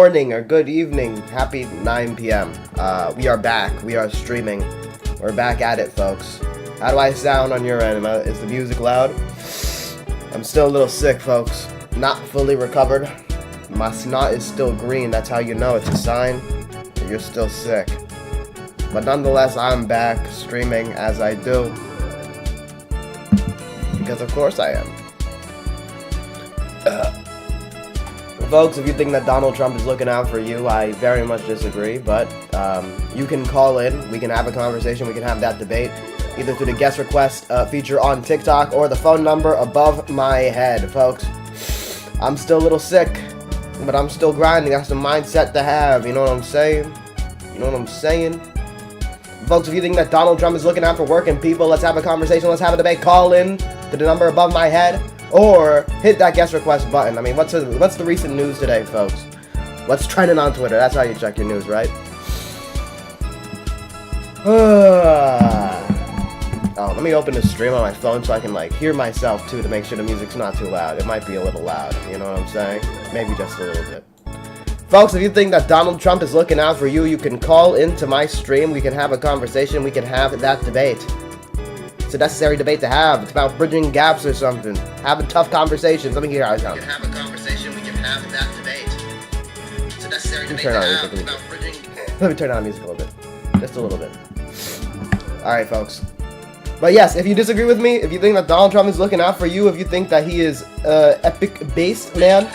morning or good evening. Happy 9 p.m. We are back. We are streaming. We're back at it, folks. How do I sound on your end? Is the music loud? I'm still a little sick, folks. Not fully recovered. My snot is still green. That's how you know it's a sign that you're still sick. But nonetheless, I'm back streaming as I do. Because of course I am. Folks, if you think that Donald Trump is looking out for you, I very much disagree. But you can call in. We can have a conversation. We can have that debate. Either through the guest request feature on TikTok or the phone number above my head, folks. I'm still a little sick, but I'm still grinding. That's the mindset to have. You know what I'm saying? You know what I'm saying? Folks, if you think that Donald Trump is looking out for working people, let's have a conversation. Let's have a debate. Call in to the number above my head or hit that guest request button. I mean, what's the recent news today, folks? What's trending on Twitter? That's how you check your news, right? Oh, let me open the stream on my phone so I can, hear myself, too, to make sure the music's not too loud. It might be a little loud, you know what I'm saying? Maybe just a little bit. Folks, if you think that Donald Trump is looking out for you, you can call into my stream. We can have a conversation. We can have that debate. It's a necessary debate to have. It's about bridging gaps or something. Having tough conversations. Let me hear how it sounds. We can have a conversation. We can have that debate. It's a necessary debate to have. It's about bridging... Let me turn on the music a little bit. Just a little bit. Alright, folks. But yes, if you disagree with me, if you think that Donald Trump is looking out for you, if you think that he is epic-based man,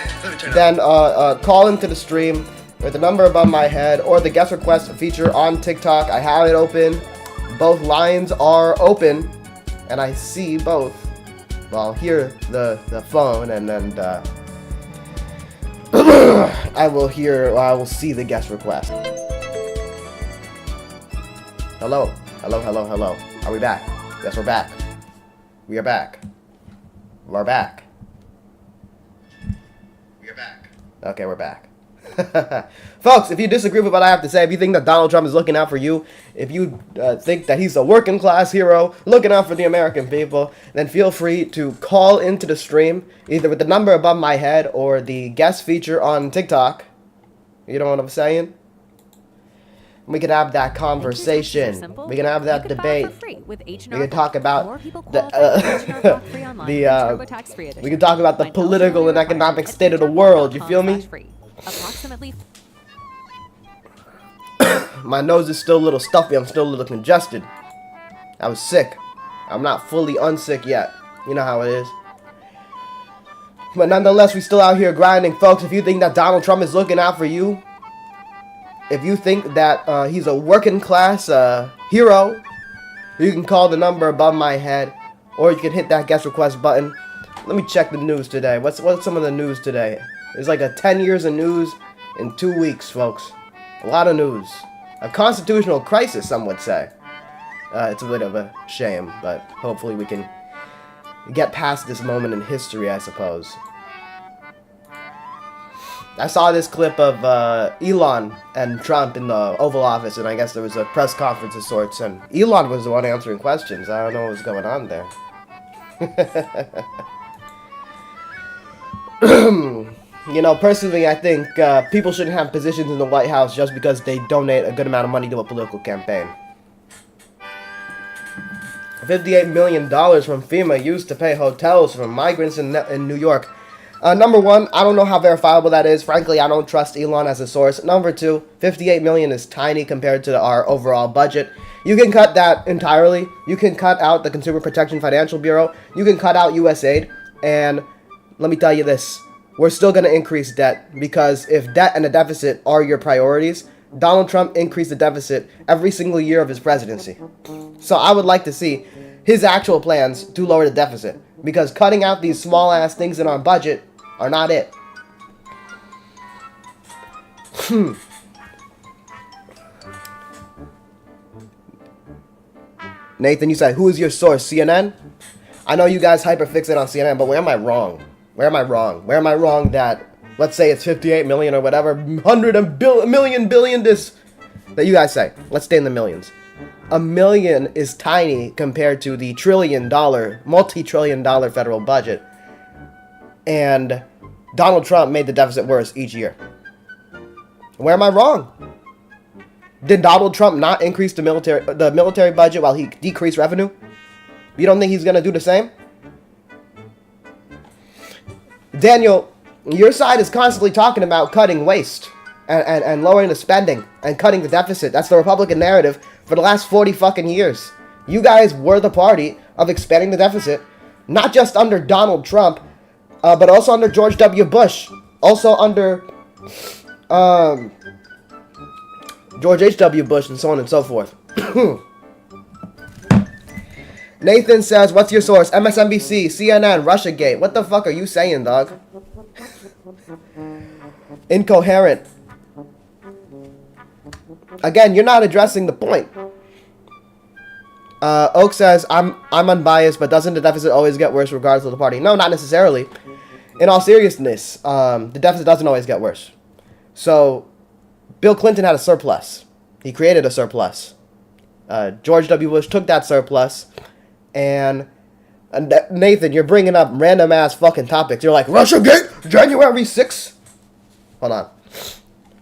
then call into the stream with the number above my head or the guest request feature on TikTok. I have it open. Both lines are open, and I see both. Well, I'll hear the phone, and then I will see the guest request. Hello. Are we back? Yes, we're back. We are back. We're back. We are back. Okay, we're back. Folks, if you disagree with what I have to say, if you think that Donald Trump is looking out for you, if you think that he's a working class hero, looking out for the American people, then feel free to call into the stream, either with the number above my head or the guest feature on TikTok. You know what I'm saying? We can have that conversation. We can have that debate. We can talk about we can talk about the political and economic state of the world. You feel me? My nose is still a little stuffy. I'm still a little congested. I was sick. I'm not fully unsick yet. You know how it is. But nonetheless, we still out here grinding, folks. If you think that Donald Trump is looking out for you, if you think that he's a working class hero, you can call the number above my head, or you can hit that guest request button. Let me check the news today. What's some of the news today? There's like a 10 years of news in 2 weeks, folks. A lot of news. A constitutional crisis, some would say. It's a bit of a shame, but hopefully we can get past this moment in history, I suppose. I saw this clip of Elon and Trump in the Oval Office, and I guess there was a press conference of sorts, and Elon was the one answering questions. I don't know what was going on there. You know, personally, I think people shouldn't have positions in the White House just because they donate a good amount of money to a political campaign. $58 million from FEMA used to pay hotels for migrants in New York. Number one, I don't know how verifiable that is. Frankly, I don't trust Elon as a source. Number two, $58 million is tiny compared to our overall budget. You can cut that entirely. You can cut out the Consumer Protection Financial Bureau. You can cut out USAID. And let me tell you this. We're still going to increase debt, because if debt and a deficit are your priorities, Donald Trump increased the deficit every single year of his presidency. So I would like to see his actual plans to lower the deficit, because cutting out these small-ass things in our budget are not it. Nathan, you said, who is your source, CNN? I know you guys hyperfixate on CNN, but where am I wrong? Where am I wrong? Where am I wrong that, let's say it's 58 million or whatever, 100 million billion this, that you guys say. Let's stay in the millions. $1 million is tiny compared to the multi-trillion-dollar federal budget. And Donald Trump made the deficit worse each year. Where am I wrong? Did Donald Trump not increase the military budget while he decreased revenue? You don't think he's going to do the same? Daniel, your side is constantly talking about cutting waste and lowering the spending and cutting the deficit. That's the Republican narrative for the last 40 fucking years. You guys were the party of expanding the deficit, not just under Donald Trump, but also under George W. Bush, also under George H.W. Bush, and so on and so forth. Nathan says, what's your source? MSNBC, CNN, Russiagate. What the fuck are you saying, dog? Incoherent. Again, you're not addressing the point. Oak says, I'm unbiased, but doesn't the deficit always get worse regardless of the party? No, not necessarily. In all seriousness, the deficit doesn't always get worse. So, Bill Clinton had a surplus. He created a surplus. George W. Bush took that surplus, and Nathan, you're bringing up random ass fucking topics. You're like, Russiagate, January 6th. Hold on.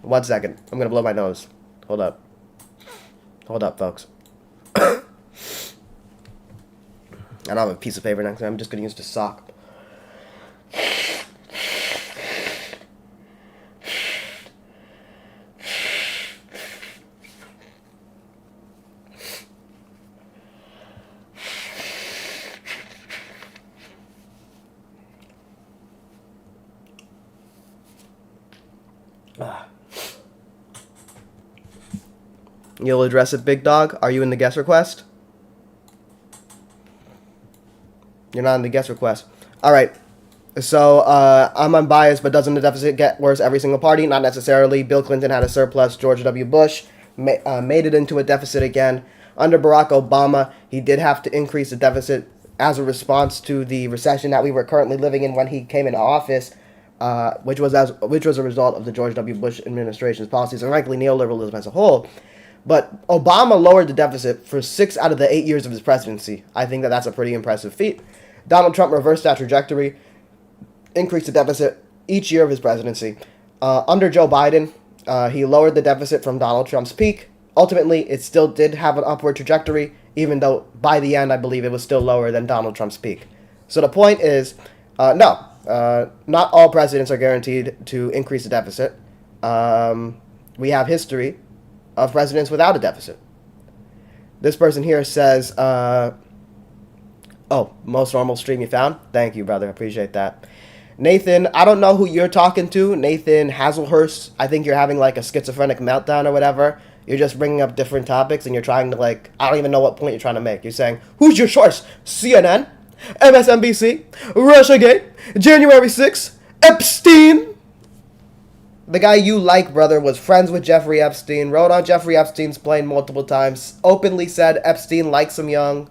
1 second. I'm gonna blow my nose. Hold up. Hold up, folks. I don't have a piece of paper next time. I'm just gonna use the sock. You'll address it, big dog? Are you in the guest request? You're not in the guest request. Alright. So, I'm unbiased, but doesn't the deficit get worse every single party? Not necessarily. Bill Clinton had a surplus. George W. Bush made it into a deficit again. Under Barack Obama, he did have to increase the deficit as a response to the recession that we were currently living in when he came into office, which was a result of the George W. Bush administration's policies and frankly neoliberalism as a whole. But Obama lowered the deficit for 6 out of the 8 years of his presidency. I think that that's a pretty impressive feat. Donald Trump reversed that trajectory, increased the deficit each year of his presidency. Under Joe Biden, he lowered the deficit from Donald Trump's peak. Ultimately, it still did have an upward trajectory, even though by the end, I believe it was still lower than Donald Trump's peak. So the point is, no, not all presidents are guaranteed to increase the deficit. We have history of presidents without a deficit. This person here says, most normal stream you found? Thank you, brother. Appreciate that. Nathan, I don't know who you're talking to. Nathan Hazelhurst. I think you're having like a schizophrenic meltdown or whatever. You're just bringing up different topics and you're trying to I don't even know what point you're trying to make. You're saying, who's your source? CNN? MSNBC? Russiagate? January 6th? Epstein? The guy you like, brother, was friends with Jeffrey Epstein, rode on Jeffrey Epstein's plane multiple times, openly said Epstein likes him young.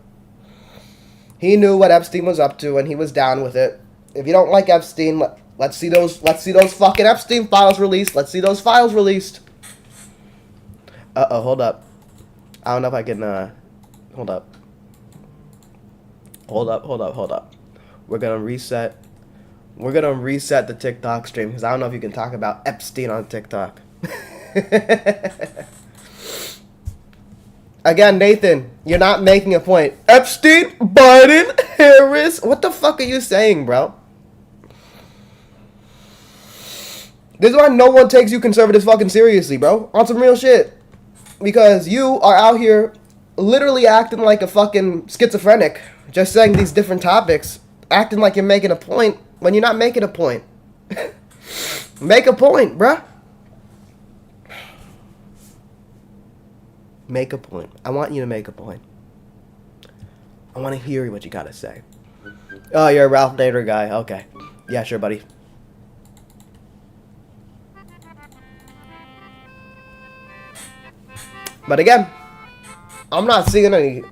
He knew what Epstein was up to and he was down with it. If you don't like Epstein, let's see those fucking Epstein files released. Let's see those files released. Hold up. I don't know if I can, hold up. Hold up. We're gonna reset the TikTok stream because I don't know if you can talk about Epstein on TikTok. Again, Nathan, you're not making a point. Epstein, Biden, Harris. What the fuck are you saying, bro? This is why no one takes you conservatives fucking seriously, bro. On some real shit. Because you are out here literally acting like a fucking schizophrenic. Just saying these different topics. Acting like you're making a point when you're not making a point. Make a point, bruh. Make a point. I want you to make a point. I want to hear what you gotta say. Oh, you're a Ralph Nader guy. Okay. Yeah, sure, buddy. But again, I'm not seeing any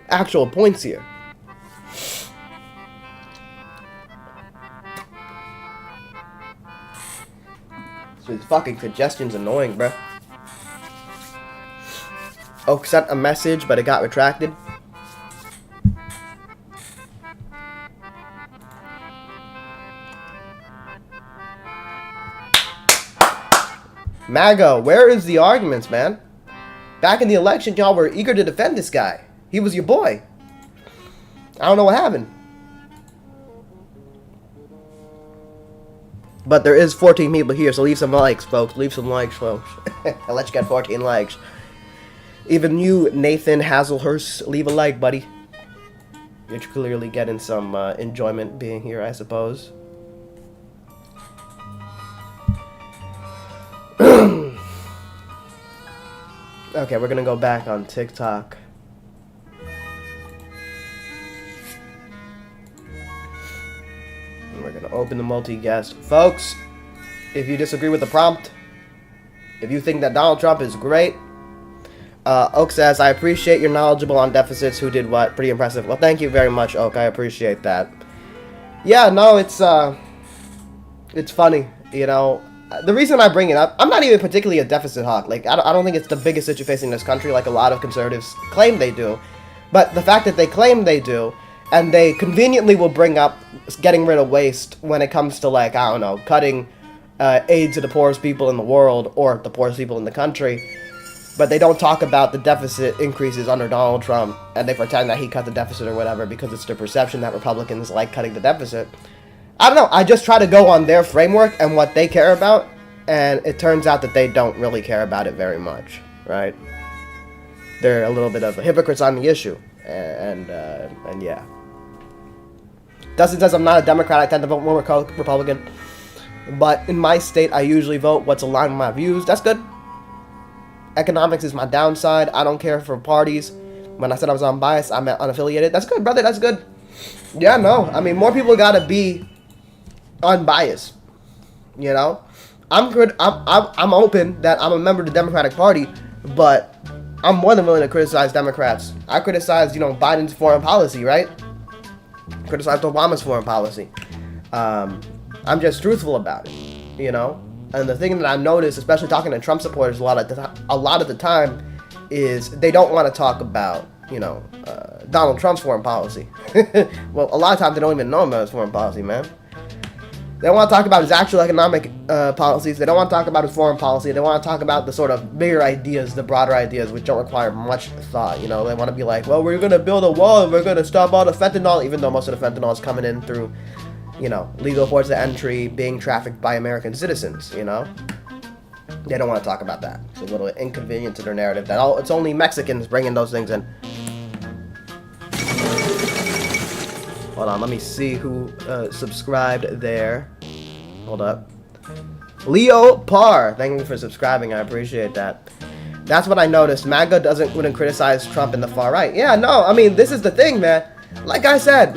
actual points here. This fucking congestion's annoying, bruh. Oak sent a message, but it got retracted. MAGA, where is the arguments, man? Back in the election, y'all were eager to defend this guy. He was your boy. I don't know what happened. But there is 14 people here, so leave some likes, folks. Leave some likes, folks. I'll let you get 14 likes. Even you, Nathan Hazelhurst, leave a like, buddy. You're clearly getting some enjoyment being here, I suppose. Okay, we're gonna go back on TikTok. And we're gonna open the multi-guest. Folks, if you disagree with the prompt, if you think that Donald Trump is great, Oak says, I appreciate you're knowledgeable on deficits. Who did what? Pretty impressive. Well, thank you very much, Oak. I appreciate that. Yeah, no, it's funny, you know. The reason I bring it up, I'm not even particularly a deficit hawk. Like, I don't think it's the biggest issue facing this country like a lot of conservatives claim they do. But the fact that they claim they do, and they conveniently will bring up getting rid of waste when it comes to, like, I don't know, cutting aid to the poorest people in the world or the poorest people in the country. But they don't talk about the deficit increases under Donald Trump, and they pretend that he cut the deficit or whatever because it's their perception that Republicans like cutting the deficit. I don't know, I just try to go on their framework and what they care about, and it turns out that they don't really care about it very much, right? They're a little bit of hypocrites on the issue, and yeah. Dustin says, I'm not a Democrat, I tend to vote more Republican, but in my state, I usually vote what's aligned with my views. That's good. Economics is my downside. I don't care for parties. When I said I was unbiased, I meant unaffiliated. That's good, brother. That's good. Yeah, no. I mean, more people gotta be unbiased. You know, I'm good. I'm open that I'm a member of the Democratic Party, but I'm more than willing to criticize Democrats. I criticize, you know, Biden's foreign policy, right? Criticize Obama's foreign policy. I'm just truthful about it. You know. And the thing that I've noticed, especially talking to Trump supporters a lot of the time, is they don't want to talk about, you know, Donald Trump's foreign policy. Well, a lot of times they don't even know about his foreign policy, man. They don't want to talk about his actual economic policies. They don't want to talk about his foreign policy. They want to talk about the sort of bigger ideas, the broader ideas, which don't require much thought. You know, they want to be like, well, we're going to build a wall and we're going to stop all the fentanyl, even though most of the fentanyl is coming in through, you know, legal ports of entry, being trafficked by American citizens, you know? They don't want to talk about that. It's a little inconvenient to their narrative that it's only Mexicans bringing those things in. Hold on, let me see who subscribed there. Hold up. Leo Parr, thank you for subscribing, I appreciate that. That's what I noticed. MAGA wouldn't criticize Trump in the far right. Yeah, no, I mean, this is the thing, man. Like I said,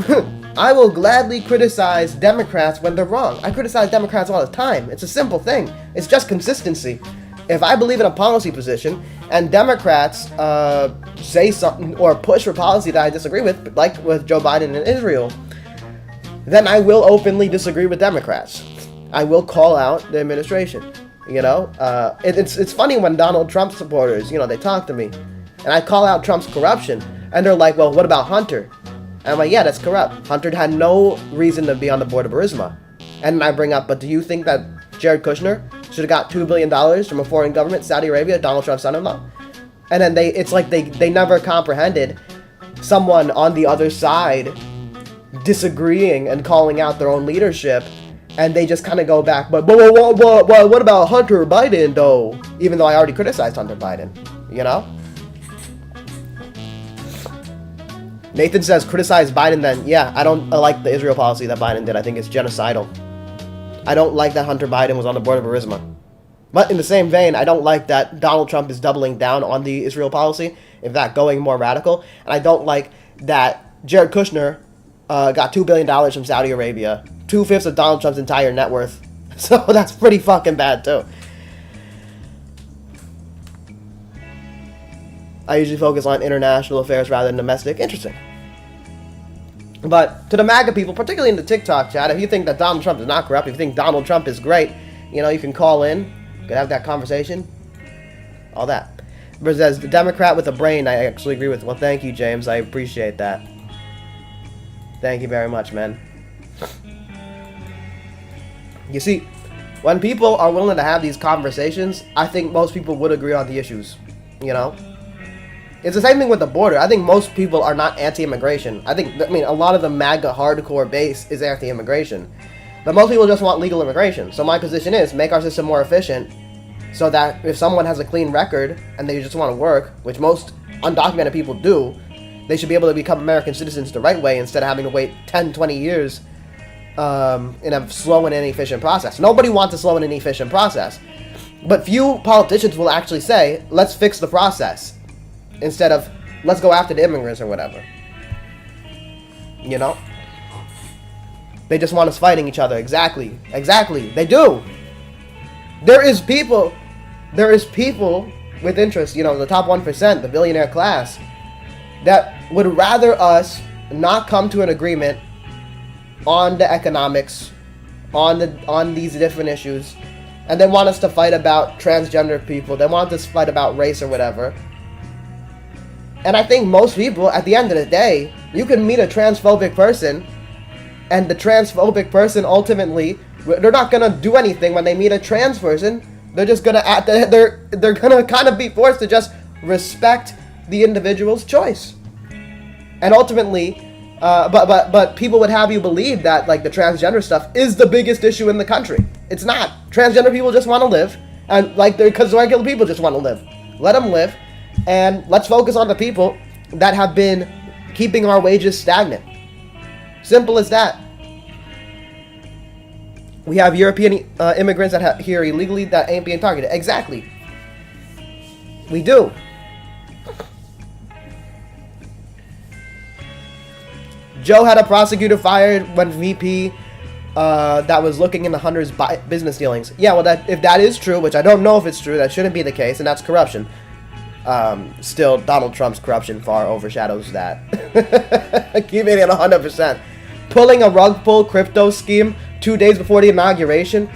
I will gladly criticize Democrats when they're wrong. I criticize Democrats all the time. It's a simple thing. It's just consistency. If I believe in a policy position and Democrats say something or push for policy that I disagree with, like with Joe Biden and Israel, then I will openly disagree with Democrats. I will call out the administration. You know, it's funny when Donald Trump supporters, you know, they talk to me and I call out Trump's corruption and they're like, well, what about Hunter? And I'm like, yeah, that's corrupt. Hunter had no reason to be on the board of Burisma. And I bring up, but do you think that Jared Kushner should have got $2 billion from a foreign government, Saudi Arabia, Donald Trump's son-in-law? And then it's like they never comprehended someone on the other side disagreeing and calling out their own leadership. And they just kind of go back, but what about Hunter Biden, though? Even though I already criticized Hunter Biden, you know? Nathan says, criticize Biden then. Yeah, I don't like the Israel policy that Biden did. I think it's genocidal. I don't like that Hunter Biden was on the board of Burisma. But in the same vein, I don't like that Donald Trump is doubling down on the Israel policy, in fact, going more radical. And I don't like that Jared Kushner got $2 billion from Saudi Arabia, 2/5 of Donald Trump's entire net worth. So that's pretty fucking bad, too. I usually focus on international affairs rather than domestic. Interesting. But to the MAGA people, particularly in the TikTok chat, if you think that Donald Trump is not corrupt, if you think Donald Trump is great, you know, you can call in, you can have that conversation, all that. But as the Democrat with a brain, I actually agree with. Well, thank you, James. I appreciate that. Thank you very much, man. You see, When people are willing to have these conversations, I think most people would agree on the issues, you know? It's the same thing with the border. I think most people are not anti-immigration. I mean, a lot of the MAGA hardcore base is anti-immigration. But most people just want legal immigration. So my position is, make our system more efficient so that if someone has a clean record and they just want to work, which most undocumented people do, they should be able to become American citizens the right way instead of having to wait 10, 20 years in a slow and inefficient process. Nobody wants a slow and inefficient process. But few politicians will actually say, let's fix the process, instead of, let's go after the immigrants or whatever. You know? They just want us fighting each other. Exactly. They do. There is people with interest, you know, the top 1%, the billionaire class, that would rather us not come to an agreement on the economics, on these different issues, and they want us to fight about transgender people. They want us to fight about race or whatever. And I think most people, at the end of the day, you can meet a transphobic person, and the transphobic person ultimately, they're not gonna do anything when they meet a trans person. They're just gonna they're gonna kind of be forced to just respect the individual's choice. And ultimately, but people would have you believe that, like, the transgender stuff is the biggest issue in the country. It's not. Transgender people just want to live, and because regular people just want to live. Let them live, and let's focus on the people that have been keeping our wages stagnant. Simple as that. We have European immigrants that are here illegally that ain't being targeted. Exactly. We do. Joe had a prosecutor fired when VP that was looking into Hunter's business dealings. Yeah, well, if that is true, which I don't know if it's true, that shouldn't be the case, and that's corruption. Still, Donald Trump's corruption far overshadows that. Keeping it 100%. Pulling a rug pull crypto scheme 2 days before the inauguration.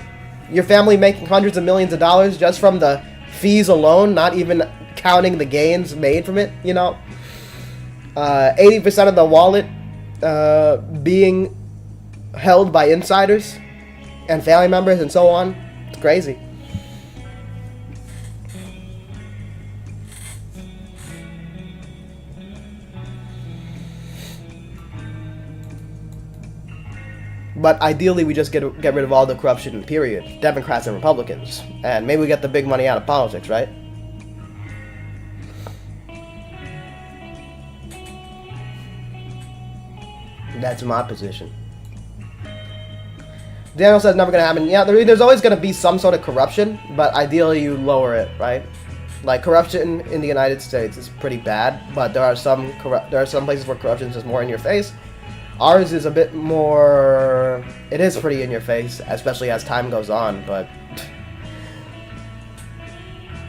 Your family making hundreds of millions of dollars just from the fees alone, not even counting the gains made from it, you know. 80% of the wallet being held by insiders and family members and so on. It's crazy. But ideally, we just get rid of all the corruption, period. Democrats and Republicans. And maybe we get the big money out of politics, right? That's my position. Daniel says never gonna happen. Yeah, there's always gonna be some sort of corruption, but ideally you lower it, right? Like, corruption in the United States is pretty bad, but there are some places where corruption is just more in your face. Ours is a bit more. It is pretty in your face, especially as time goes on, but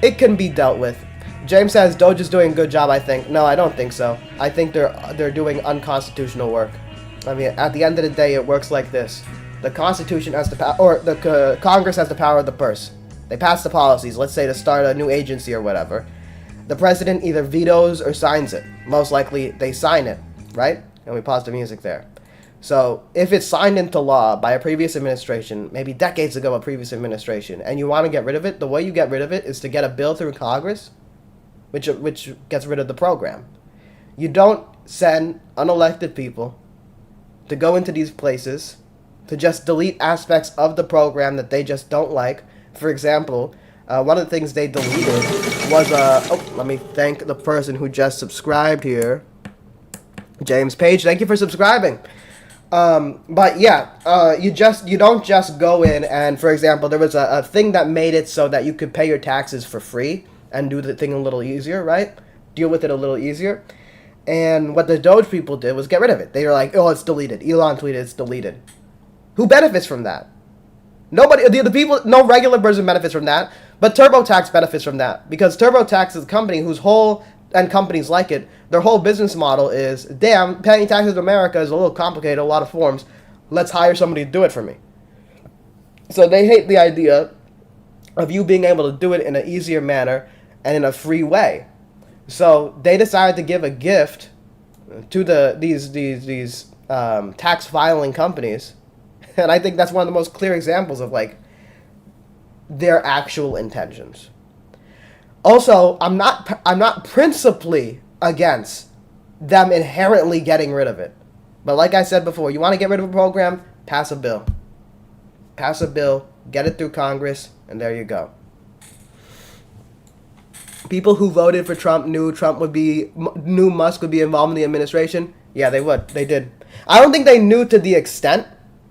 it can be dealt with. James says DOGE is doing a good job. I think. No, I don't think so. I think they're doing unconstitutional work. I mean, at the end of the day, it works like this: the Constitution has the power, or the Congress has the power of the purse. They pass the policies. Let's say to start a new agency or whatever. The president either vetoes or signs it. Most likely, they sign it, right? And we pause the music there. So if it's signed into law by a previous administration, maybe decades ago, a previous administration, and you want to get rid of it, the way you get rid of it is to get a bill through Congress, which gets rid of the program. You don't send unelected people to go into these places to just delete aspects of the program that they just don't like. For example, one of the things they deleted was let me thank the person who just subscribed here. James Page, thank you for subscribing. But yeah, you don't just go in and, for example, there was a thing that made it so that you could pay your taxes for free and do the thing a little easier, right? Deal with it a little easier. And what the DOGE people did was get rid of it. They were like, oh, it's deleted. Elon tweeted it's deleted. Who benefits from that? Nobody. The people, no regular person benefits from that, but TurboTax benefits from that, because TurboTax is a company and companies like it, their whole business model is, damn, paying taxes in America is a little complicated, a lot of forms. Let's hire somebody to do it for me. So they hate the idea of you being able to do it in an easier manner and in a free way. So they decided to give a gift to these tax filing companies, and I think that's one of the most clear examples of, like, their actual intentions. Also, I'm not principally against them inherently getting rid of it. But like I said before, you want to get rid of a program, pass a bill. Pass a bill, get it through Congress, and there you go. People who voted for Trump knew Musk would be involved in the administration. Yeah, they would. They did. I don't think they knew to the extent,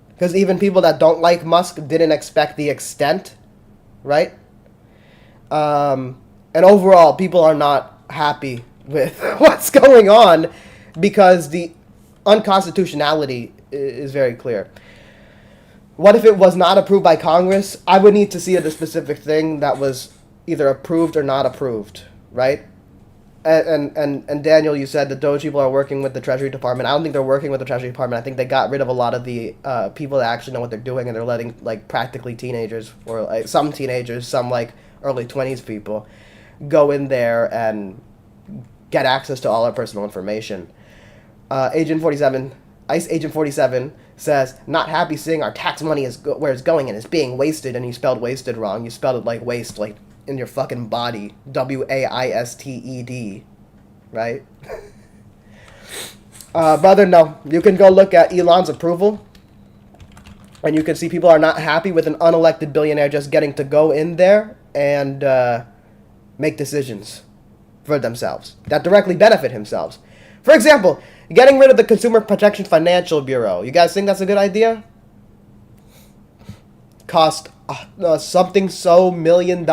because even people that don't like Musk didn't expect the extent, right? And overall, people are not happy with what's going on because the unconstitutionality is very clear. What if it was not approved by Congress? I would need to see the specific thing that was either approved or not approved, right? And Daniel, you said the DOGE people are working with the Treasury Department. I don't think they're working with the Treasury Department. I think they got rid of a lot of the people that actually know what they're doing, and they're letting like practically teenagers, or like some teenagers, some like early 20s people, go in there and get access to all our personal information. ICE Agent 47 says, not happy seeing our tax money is where it's going and it's being wasted, and you spelled wasted wrong. You spelled it like waste, like in your fucking body. WAISTED, right? Brother, no. You can go look at Elon's approval, and you can see people are not happy with an unelected billionaire just getting to go in there and make decisions for themselves that directly benefit themselves. For example, getting rid of the Consumer Protection Financial Bureau. You guys think that's a good idea? Cost something so $1 million.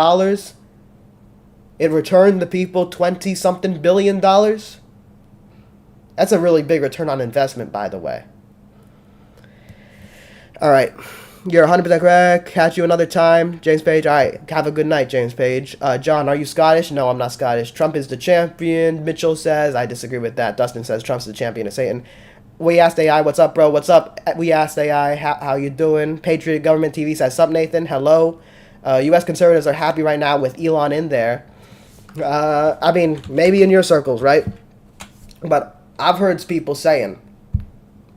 It returned the people $20-something billion. That's a really big return on investment, by the way. All right. You're 100% correct. Catch you another time. James Page. All right. Have a good night, James Page. John, are you Scottish? No, I'm not Scottish. Trump is the champion. Mitchell says. I disagree with that. Dustin says Trump's the champion of Satan. We Asked AI. What's up, bro? What's up? We Asked AI. How you doing? Patriot Government TV says, sup, Nathan? Hello. U.S. conservatives are happy right now with Elon in there. I mean, maybe in your circles, right? But I've heard people saying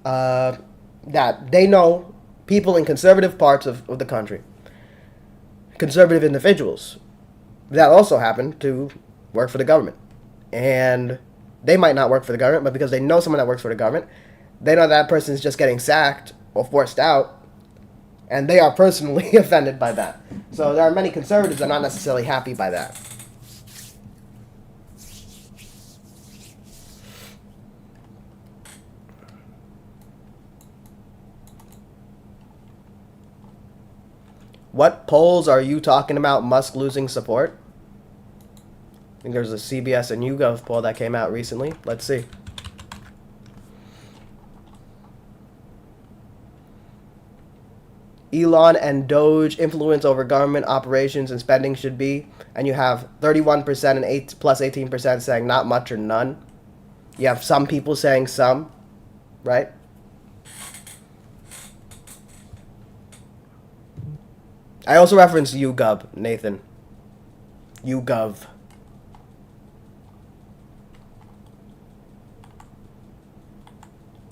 that they know people in conservative parts of the country, conservative individuals, that also happen to work for the government. And they might not work for the government, but because they know someone that works for the government, they know that person is just getting sacked or forced out, and they are personally offended by that. So there are many conservatives that are not necessarily happy by that. What polls are you talking about Musk losing support? I think there's a CBS and YouGov poll that came out recently. Let's see. Elon and DOGE influence over government operations and spending should be. And you have 31% and plus 18% saying not much or none. You have some people saying some, right? I also referenced YouGov, Nathan. YouGov.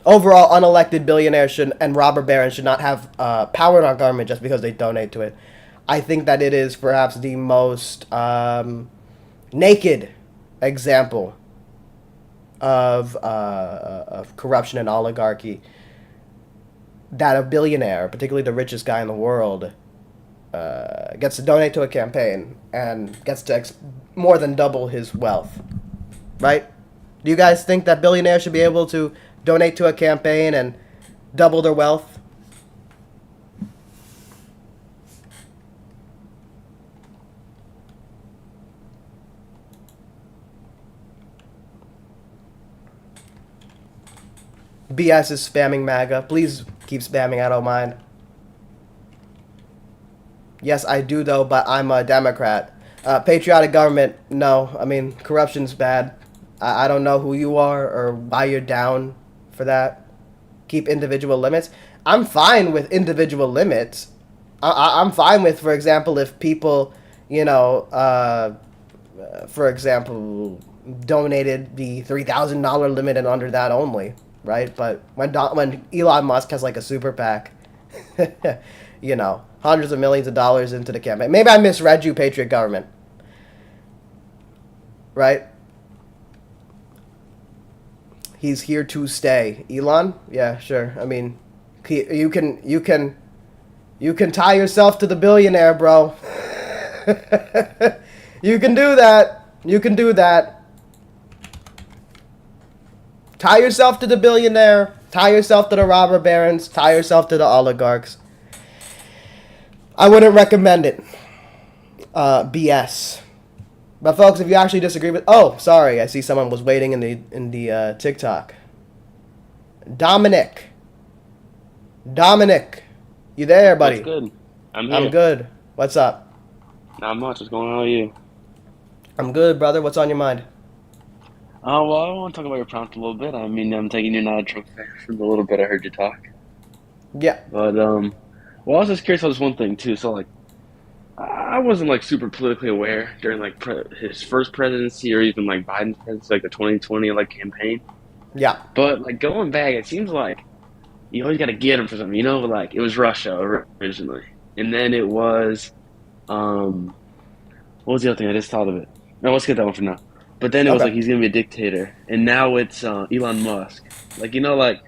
Overall, unelected billionaires and robber barons should not have power in our government just because they donate to it. I think that it is perhaps the most naked example of corruption and oligarchy that a billionaire, particularly the richest guy in the world, gets to donate to a campaign and gets to more than double his wealth, right? Do you guys think that billionaires should be able to donate to a campaign and double their wealth? BS is spamming MAGA. Please keep spamming, I don't mind. Yes, I do, though, but I'm a Democrat. Patriotic government, no. I mean, corruption's bad. I don't know who you are or why you're down for that. Keep individual limits. I'm fine with individual limits. I'm fine with, for example, if people, for example, donated the $3,000 limit and under that only, right? But when Elon Musk has like a super PAC, hundreds of millions of dollars into the campaign. Maybe I misread you, Patriot Government. Right? He's here to stay. Elon? Yeah, sure. I mean, you can tie yourself to the billionaire, bro. You can do that. You can do that. Tie yourself to the billionaire. Tie yourself to the robber barons. Tie yourself to the oligarchs. I wouldn't recommend it. BS. But folks, if you actually disagree with... Oh, sorry. I see someone was waiting in the TikTok. Dominic. You there, buddy? What's good? I'm here. I'm good. What's up? Not much. What's going on with you? I'm good, brother. What's on your mind? Oh, well, I want to talk about your prompt a little bit. I mean, I'm taking you're not a Trump fan from the little bit I heard you talk. Yeah. But, well, I was just curious about this one thing, too. So, like, I wasn't, like, super politically aware during, like, his first presidency or even, like, Biden's presidency, like, the 2020, like, campaign. Yeah. But, like, going back, it seems like you always got to get him for something. You know, like, it was Russia originally. And then it was, what was the other thing? I just thought of it. No, let's get that one for now. But then it was like he's going to be a dictator. And now it's Elon Musk. Like, you know, like,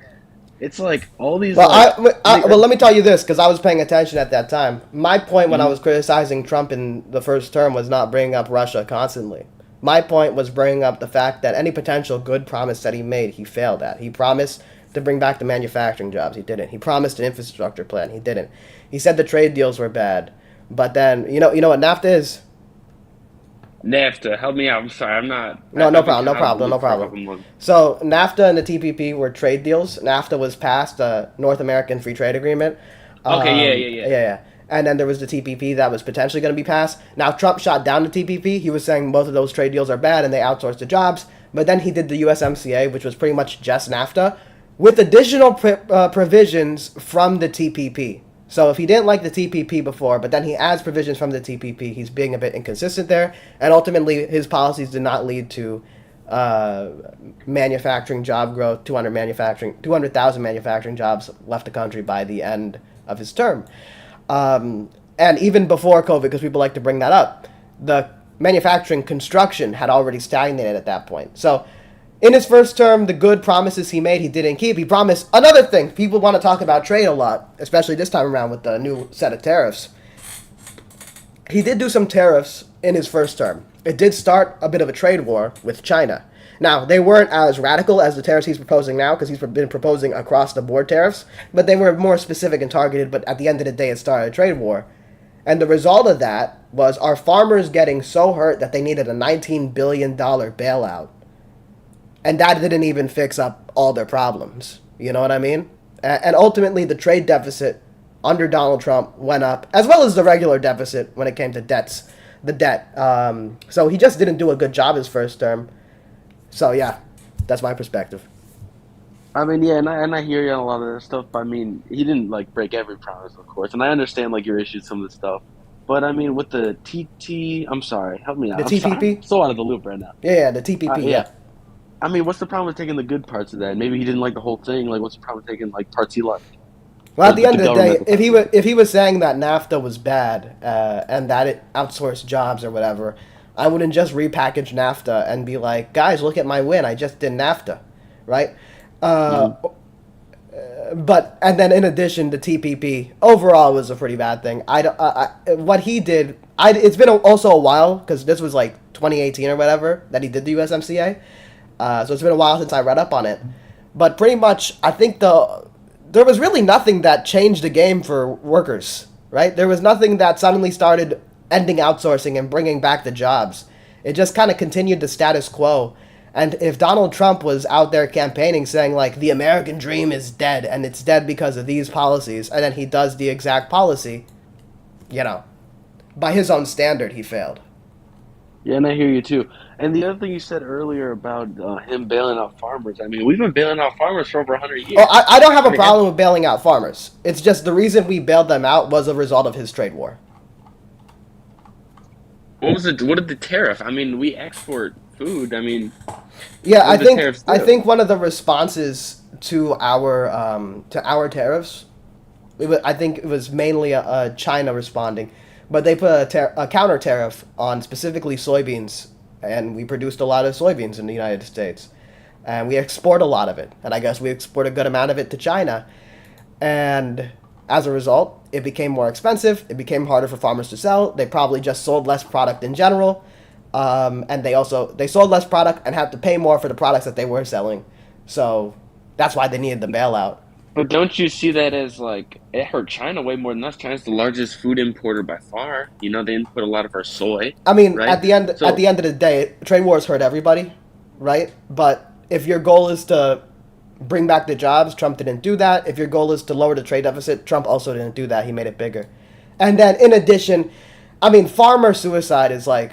it's like all these... Well, well, let me tell you this, because I was paying attention at that time. My point when I was criticizing Trump in the first term was not bringing up Russia constantly. My point was bringing up the fact that any potential good promise that he made, he failed at. He promised to bring back the manufacturing jobs. He didn't. He promised an infrastructure plan. He didn't. He said the trade deals were bad. But then, you know what NAFTA is? NAFTA, help me out. I'm sorry, I'm not... No problem. So NAFTA and the TPP were trade deals. NAFTA was passed, the North American Free Trade Agreement. Okay, Yeah. And then there was the TPP that was potentially going to be passed. Now, Trump shot down the TPP. He was saying both of those trade deals are bad and they outsourced the jobs. But then he did the USMCA, which was pretty much just NAFTA, with additional provisions from the TPP. So if he didn't like the TPP before, but then he adds provisions from the TPP, he's being a bit inconsistent there. And ultimately, his policies did not lead to manufacturing job growth. 200,000 manufacturing jobs left the country by the end of his term. And even before COVID, because people like to bring that up, the manufacturing construction had already stagnated at that point. So in his first term, the good promises he made, he didn't keep. He promised another thing. People want to talk about trade a lot, especially this time around with the new set of tariffs. He did do some tariffs in his first term. It did start a bit of a trade war with China. Now, they weren't as radical as the tariffs he's proposing now, because he's been proposing across-the-board tariffs, but they were more specific and targeted, but at the end of the day, it started a trade war. And the result of that was our farmers getting so hurt that they needed a $19 billion bailout. And that didn't even fix up all their problems. You know what I mean? And ultimately, the trade deficit under Donald Trump went up, as well as the regular deficit when it came to the debt. So he just didn't do a good job his first term. So, yeah, that's my perspective. I mean, yeah, and I hear you on a lot of that stuff. But I mean, he didn't, like, break every promise, of course. And I understand, like, your issues, some of the stuff. But, I mean, with the I'm sorry, help me out. The TPP? I'm so out of the loop right now. Yeah, the TPP, yeah. I mean, what's the problem with taking the good parts of that? Maybe he didn't like the whole thing. Like, what's the problem with taking, like, parts he liked? Well, at the end of the day, if he was saying that NAFTA was bad and that it outsourced jobs or whatever, I wouldn't just repackage NAFTA and be like, guys, look at my win. I just did NAFTA, right? But and then in addition, the TPP overall was a pretty bad thing. What he did, it's been also a while because this was like 2018 or whatever that he did the USMCA. So it's been a while since I read up on it. But pretty much, I think there was really nothing that changed the game for workers, right? There was nothing that suddenly started ending outsourcing and bringing back the jobs. It just kind of continued the status quo. And if Donald Trump was out there campaigning saying, like, the American dream is dead, and it's dead because of these policies, and then he does the exact policy, you know, by his own standard, he failed. Yeah, and I hear you, too. And the other thing you said earlier about him bailing out farmers, I mean, we've been bailing out farmers for over 100 years. Oh, I don't have a problem with bailing out farmers. It's just the reason we bailed them out was a result of his trade war. What did the tariff? I mean, we export food. I mean, yeah, I think one of the responses to our tariffs I think it was mainly China responding, but they put a counter tariff on specifically soybeans, and we produced a lot of soybeans in the United States, and we export a lot of it, and I guess we export a good amount of it to China, and as a result, it became more expensive. It became harder for farmers to sell. They probably just sold less product in general, and they sold less product and had to pay more for the products that they were selling. So that's why they needed the bailout. But don't you see that as like it hurt China way more than us? China's the largest food importer by far. You know, they import a lot of our soy. I mean, right? at the end of the day, trade wars hurt everybody, right? But if your goal is to bring back the jobs, Trump didn't do that. If your goal is to lower the trade deficit, Trump also didn't do that. He made it bigger. And then, in addition, I mean, farmer suicide is like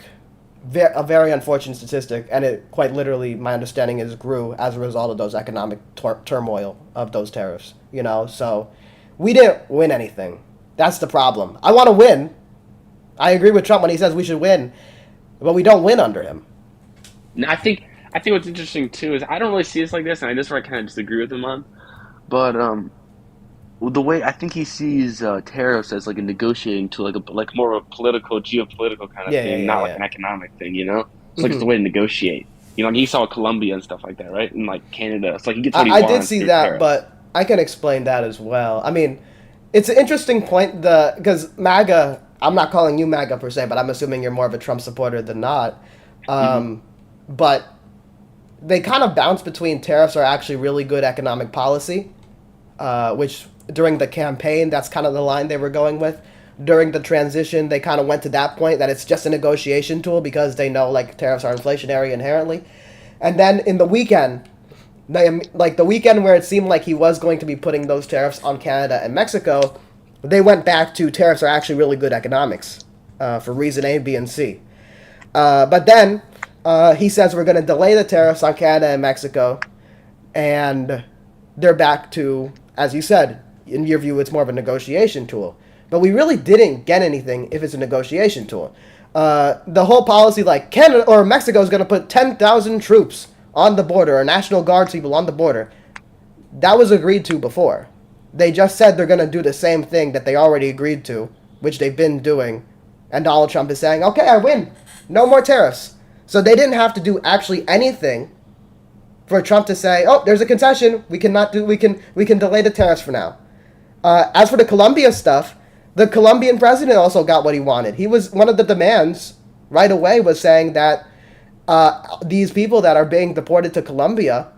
a very unfortunate statistic, and it quite literally, my understanding is, grew as a result of those economic turmoil of those tariffs. You know, so we didn't win anything. That's the problem. I want to win. I agree with Trump when he says we should win, but we don't win under him. No, I think what's interesting too is I don't really see this like this, and this is where I kind of disagree with him on. But the way I think he sees tariffs as like a negotiating tool, like more of a political, geopolitical kind of thing, not like an economic thing. You know, it's like it's the way to negotiate. You know, and he saw Colombia and stuff like that, right? And like Canada, it's like he gets what he wants. I did see that, but I can explain that as well. I mean, it's an interesting point because MAGA. I'm not calling you MAGA per se, but I'm assuming you're more of a Trump supporter than not. But they kind of bounce between tariffs are actually really good economic policy, which during the campaign, that's kind of the line they were going with. During the transition, they kind of went to that point that it's just a negotiation tool because they know like tariffs are inflationary inherently. And then in the weekend, the weekend where it seemed like he was going to be putting those tariffs on Canada and Mexico, they went back to tariffs are actually really good economics for reason A, B, and C. But then he says we're going to delay the tariffs on Canada and Mexico, and they're back to, as you said, in your view, it's more of a negotiation tool. But we really didn't get anything if it's a negotiation tool. The whole policy, like Canada or Mexico is going to put 10,000 troops on the border, or National Guard people on the border, that was agreed to before. They just said they're going to do the same thing that they already agreed to, which they've been doing. And Donald Trump is saying, okay, I win. No more tariffs. So they didn't have to do actually anything for Trump to say, oh, there's a concession. We can delay the tariffs for now. As for the Colombia stuff, the Colombian president also got what he wanted. He was one of the demands right away was saying that these people that are being deported to Colombia,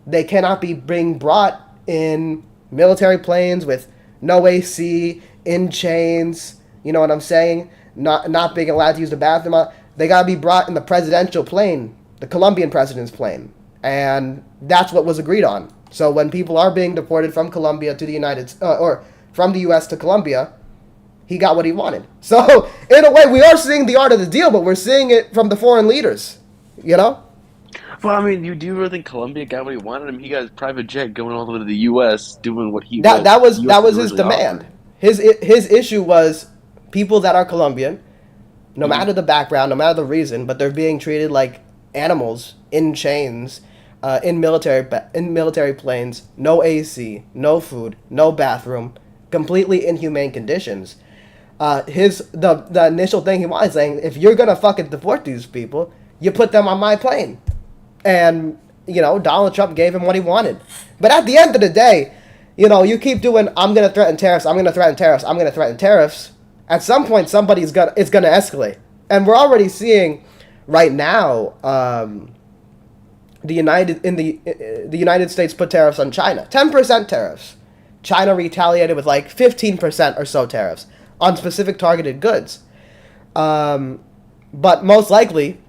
they cannot be being brought in military planes with no AC, in chains, you know what I'm saying? Not being allowed to use the bathroom. They gotta be brought in the presidential plane, the Colombian president's plane. And that's what was agreed on. So when people are being deported from Colombia to the or from the U.S. to Colombia, he got what he wanted. So in a way, we are seeing the art of the deal, but we're seeing it from the foreign leaders, you know? Well, I mean, do you really think Colombia got what he wanted? I mean, he got his private jet going all the way to the U.S. doing what he that was his demand. His issue was people that are Colombian, no matter the background, no matter the reason, but they're being treated like animals in chains, in military planes, no AC, no food, no bathroom, completely inhumane conditions. The initial thing he was saying, if you're gonna fucking deport these people, you put them on my plane. And, you know, Donald Trump gave him what he wanted. But at the end of the day, you know, you keep doing, I'm going to threaten tariffs, I'm going to threaten tariffs, I'm going to threaten tariffs. At some point, it's going to escalate. And we're already seeing right now, the United States put tariffs on China. 10% tariffs. China retaliated with like 15% or so tariffs on specific targeted goods. But most likely,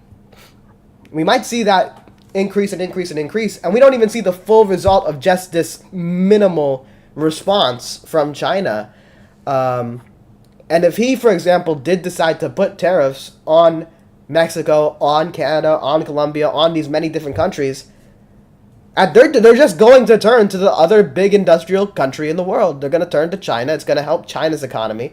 we might see that increase, and we don't even see the full result of just this minimal response from China. And if he, for example, did decide to put tariffs on Mexico, on Canada, on Colombia, on these many different countries, they're just going to turn to the other big industrial country in the world. They're going to turn to China. It's going to help China's economy.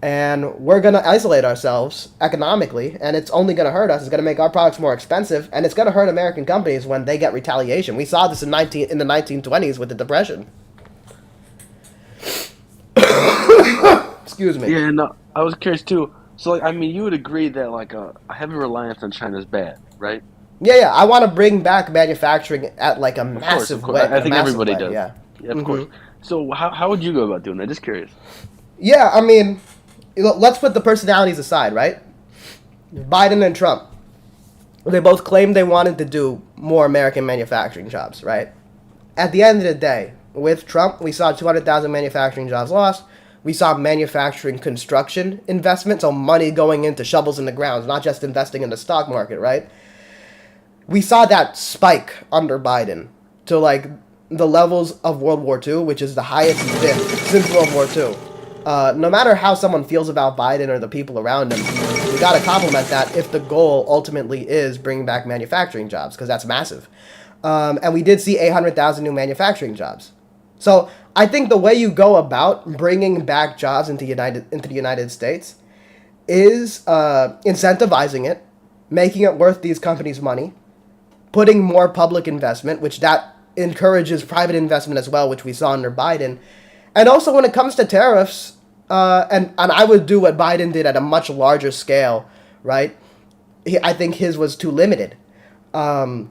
And we're going to isolate ourselves economically, and it's only going to hurt us. It's going to make our products more expensive, and it's going to hurt American companies when they get retaliation. We saw this in the 1920s with the Depression. Excuse me. Yeah, no, I was curious too. So, like, I mean, you would agree that like a heavy reliance on China is bad, right? Yeah. I want to bring back manufacturing at like a Of course, of massive course. way. I In a think massive everybody way. does. Yeah. Yeah, of course. So, how would you go about doing that? Just curious. Yeah. I mean, let's put the personalities aside, right? Biden and Trump. They both claimed they wanted to do more American manufacturing jobs, right? At the end of the day, with Trump, we saw 200,000 manufacturing jobs lost. We saw manufacturing construction investment, so money going into shovels in the ground, not just investing in the stock market, right? We saw that spike under Biden to like the levels of World War II, which is the highest it's been since World War II. No matter how someone feels about Biden or the people around him, we got to compliment that if the goal ultimately is bringing back manufacturing jobs, because that's massive. And we did see 800,000 new manufacturing jobs. So I think the way you go about bringing back jobs into the United States is incentivizing it, making it worth these companies' money, putting more public investment, which that encourages private investment as well, which we saw under Biden. And also when it comes to tariffs, and I would do what Biden did at a much larger scale, right? I think his was too limited. Are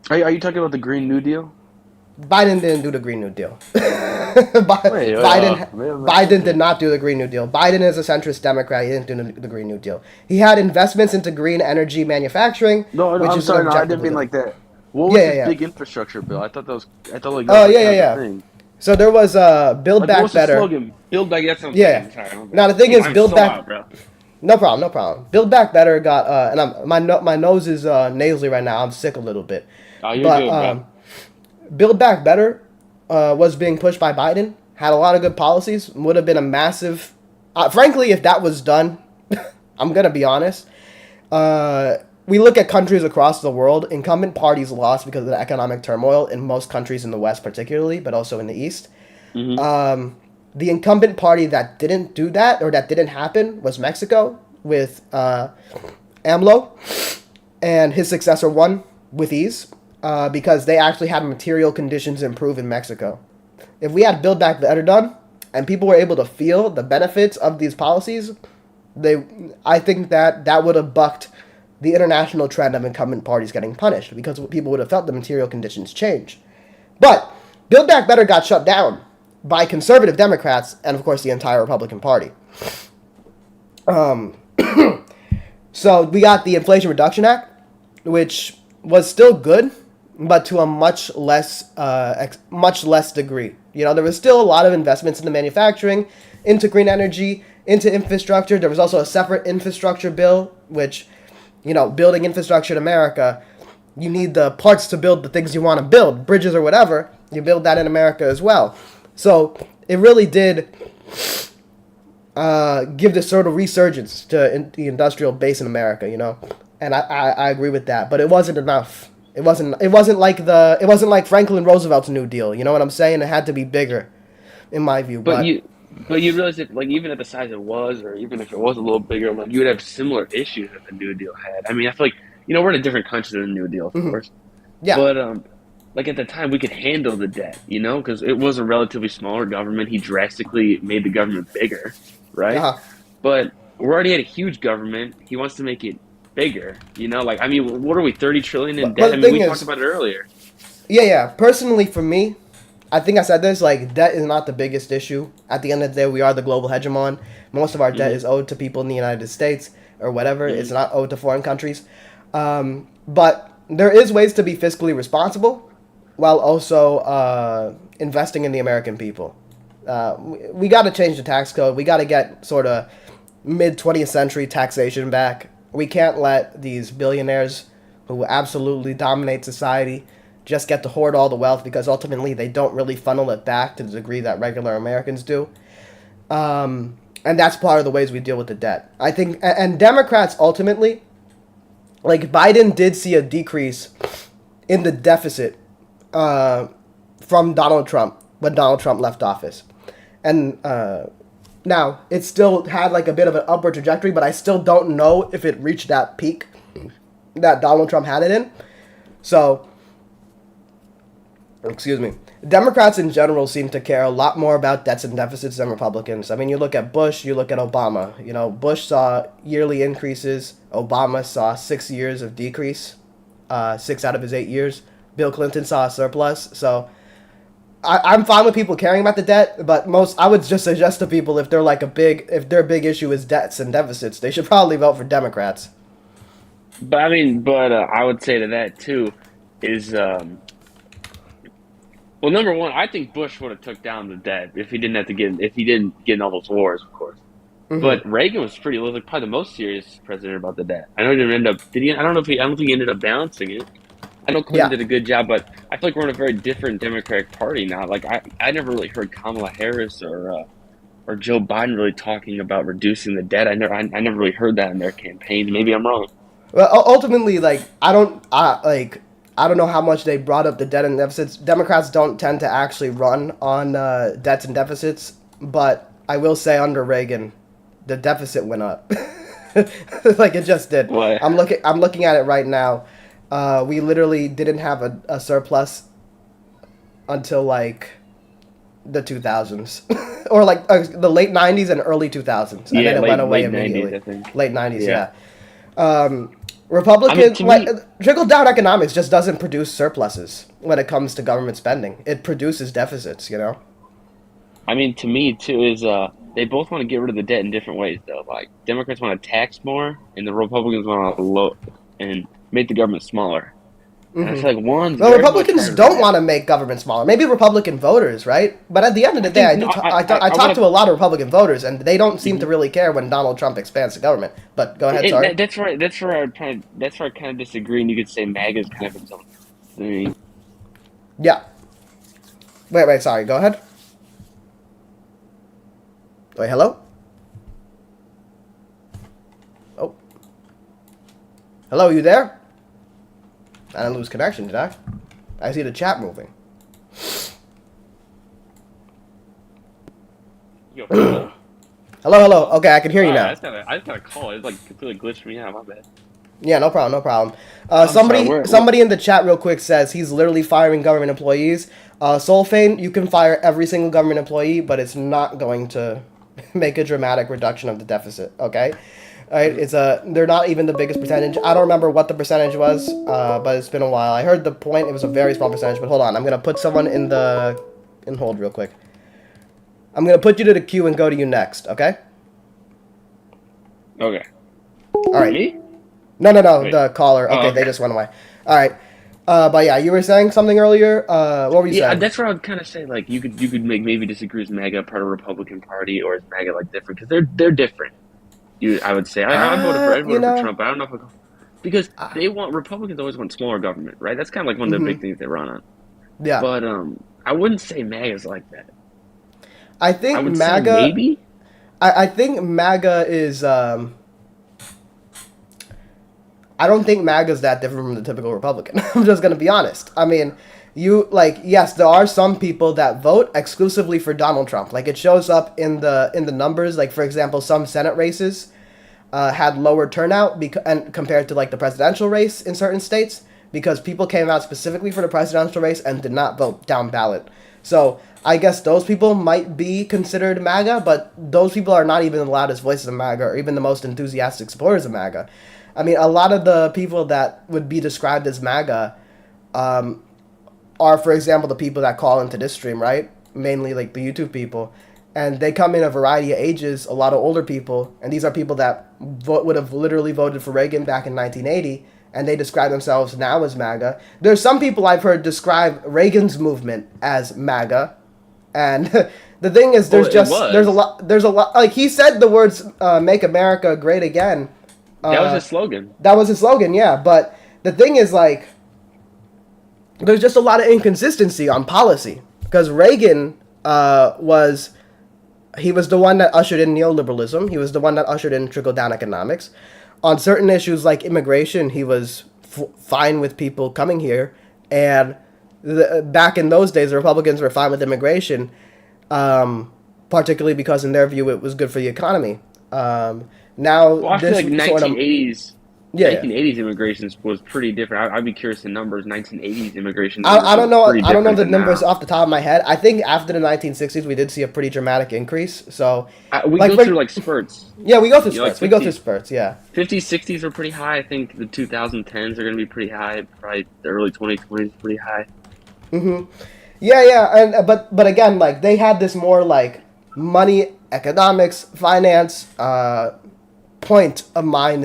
you talking about the Green New Deal? Biden didn't do the Green New Deal. Wait, Biden did not do the Green New Deal. Biden is a centrist Democrat. He didn't do the Green New Deal. He had investments into green energy manufacturing. No, which I'm is sorry. No, I didn't mean like that. What was this big infrastructure bill? I thought like that was kind of the thing. So there was Build Like, Back what's Better. The slogan? Build Back. That's what I'm Yeah. saying. Now the thing is, I'm Build so Back. out, bro. No problem. Build Back Better got and my nose is nasally right now. I'm sick a little bit. Oh, you're good, bro. Build Back Better was being pushed by Biden. Had a lot of good policies. Would have been a massive. Frankly, if that was done, I'm gonna be honest. We look at countries across the world. Incumbent parties lost because of the economic turmoil in most countries in the West, particularly, but also in the East. Mm-hmm. The incumbent party that didn't do that or that didn't happen was Mexico with AMLO, and his successor won with ease because they actually had material conditions improve in Mexico. If we had Build Back Better done and people were able to feel the benefits of these policies, I think that would have bucked the international trend of incumbent parties getting punished because people would have felt the material conditions change. But Build Back Better got shut down by conservative Democrats and, of course, the entire Republican Party. So we got the Inflation Reduction Act, which was still good, but to a much less degree. You know, there was still a lot of investments into manufacturing, into green energy, into infrastructure. There was also a separate infrastructure bill, which, you know, building infrastructure in America, you need the parts to build the things you want to build, bridges or whatever. You build that in America as well. So it really did give this sort of resurgence to the industrial base in America, you know, and I agree with that. But it wasn't enough. It wasn't like Franklin Roosevelt's New Deal. You know what I'm saying? It had to be bigger, in my view. But you realize that, like, even at the size it was, or even if it was a little bigger, like, you would have similar issues that the New Deal had. I mean, I feel like, you know, we're in a different country than the New Deal, of course. Yeah. But like at the time, we could handle the debt, you know, because it was a relatively smaller government. He drastically made the government bigger, right? Uh-huh. But we're already at a huge government. He wants to make it bigger, you know. Like, I mean, what are we, 30 trillion in debt? I mean, we talked about it earlier. Yeah. Personally, for me, I think I said this, like, debt is not the biggest issue. At the end of the day, we are the global hegemon. Most of our debt is owed to people in the United States or whatever. It's not owed to foreign countries. But there is ways to be fiscally responsible while also investing in the American people. We got to change the tax code. We got to get sort of mid-20th century taxation back. We can't let these billionaires who absolutely dominate society just get to hoard all the wealth, because ultimately they don't really funnel it back to the degree that regular Americans do. And that's part of the ways we deal with the debt. I think, and Democrats ultimately, like, Biden did see a decrease in the deficit from Donald Trump when Donald Trump left office. And now, it still had like a bit of an upward trajectory, but I still don't know if it reached that peak that Donald Trump had it in. So, excuse me. Democrats in general seem to care a lot more about debts and deficits than Republicans. I mean, you look at Bush, you look at Obama. You know, Bush saw yearly increases. Obama saw 6 years of decrease, 6 out of his 8 years. Bill Clinton saw a surplus. So I'm fine with people caring about the debt, but I would just suggest to people if their big issue is debts and deficits, they should probably vote for Democrats. But I would say to that too is well, number one, I think Bush would have took down the debt if he didn't get in all those wars, of course. Mm-hmm. But Reagan was probably the most serious president about the debt. I know he didn't end up. Did he? I don't think he ended up balancing it. I know Clinton did a good job, but I feel like we're in a very different Democratic Party now. Like I never really heard Kamala Harris or Joe Biden really talking about reducing the debt. I never really heard that in their campaigns. Maybe I'm wrong. Well, ultimately, like I don't know how much they brought up the debt and deficits. Democrats don't tend to actually run on debts and deficits, but I will say under Reagan, the deficit went up. Like it just did. What? I'm looking at it right now. We literally didn't have a surplus until like the 2000s, or like the late 90s and early 2000s, and then it went away immediately. 90s, I think. Late 90s, yeah. Republican trickle down economics just doesn't produce surpluses when it comes to government spending. It produces deficits, you know. I mean, to me too is they both want to get rid of the debt in different ways though. Like Democrats want to tax more, and the Republicans want to make the government smaller. And I feel like Republicans don't want to make government smaller. Maybe Republican voters, right? But at the end of the day, I talk to a lot of Republican voters, and they don't seem to really care when Donald Trump expands the government. But go ahead, sorry. That's where I kind of disagree, and you could say MAGA is kind of its own thing. Yeah. Wait, sorry. Go ahead. Wait, hello? Oh. Hello, you there? I didn't lose connection, did I? I see the chat moving. Yo, Hello. Okay, I can hear you now. I just got a call. It like completely glitched me out. My bad. Yeah, no problem. Somebody in the chat real quick says he's literally firing government employees. Solfain, you can fire every single government employee, but it's not going to make a dramatic reduction of the deficit. Okay. Right, they're not even the biggest percentage. I don't remember what the percentage was, but it's been a while. I heard the point; it was a very small percentage. But hold on, I'm gonna put someone in hold real quick. I'm gonna put you to the queue and go to you next. Okay. Okay. All right. Me? No, Wait. The caller. Okay, they just went away. All right. But yeah, you were saying something earlier. What were you saying? Yeah, that's what I would kind of say. Like you could maybe disagree, is MAGA part of the Republican Party, or is MAGA like different? Because they're different. I would say I voted for Trump. I don't know if because Republicans always want smaller government, right? That's kind of like one of the big things they run on. Yeah. But I wouldn't say MAGA is like that. I think would MAGA. Say maybe. I think MAGA is. I don't think MAGA is that different from the typical Republican. I'm just gonna be honest. I mean, yes, there are some people that vote exclusively for Donald Trump. Like it shows up in the numbers. Like for example, some Senate races had lower turnout compared to like the presidential race in certain states because people came out specifically for the presidential race and did not vote down ballot. So I guess those people might be considered MAGA, but those people are not even the loudest voices of MAGA or even the most enthusiastic supporters of MAGA. I mean, a lot of the people that would be described as MAGA are, for example, the people that call into this stream, right? Mainly like the YouTube people. And they come in a variety of ages, a lot of older people. And these are people that would have literally voted for Reagan back in 1980. And they describe themselves now as MAGA. There's some people I've heard describe Reagan's movement as MAGA. And the thing is, there's a lot. Like he said the words, make America great again. That was his slogan. That was his slogan, yeah. But the thing is, like, there's just a lot of inconsistency on policy. Because Reagan was the one that ushered in neoliberalism. He was the one that ushered in trickle-down economics. On certain issues like immigration, he was fine with people coming here. And back in those days, the Republicans were fine with immigration, particularly because in their view it was good for the economy. Now, I feel like 1980s. Yeah. 1980s immigration was pretty different. I'd be curious the numbers. 1980s immigration. I don't know. I don't know the than numbers now. off the top of my head. I think after the 1960s, we did see a pretty dramatic increase. So We like go through like spurts. yeah, we go through You know, like spurts. We go through spurts. Yeah. 50s, 60s were pretty high. I think the 2010s are going to be pretty high. Probably the early 2020s pretty high. Yeah, and but again, like they had this more like money, economics, finance point of mind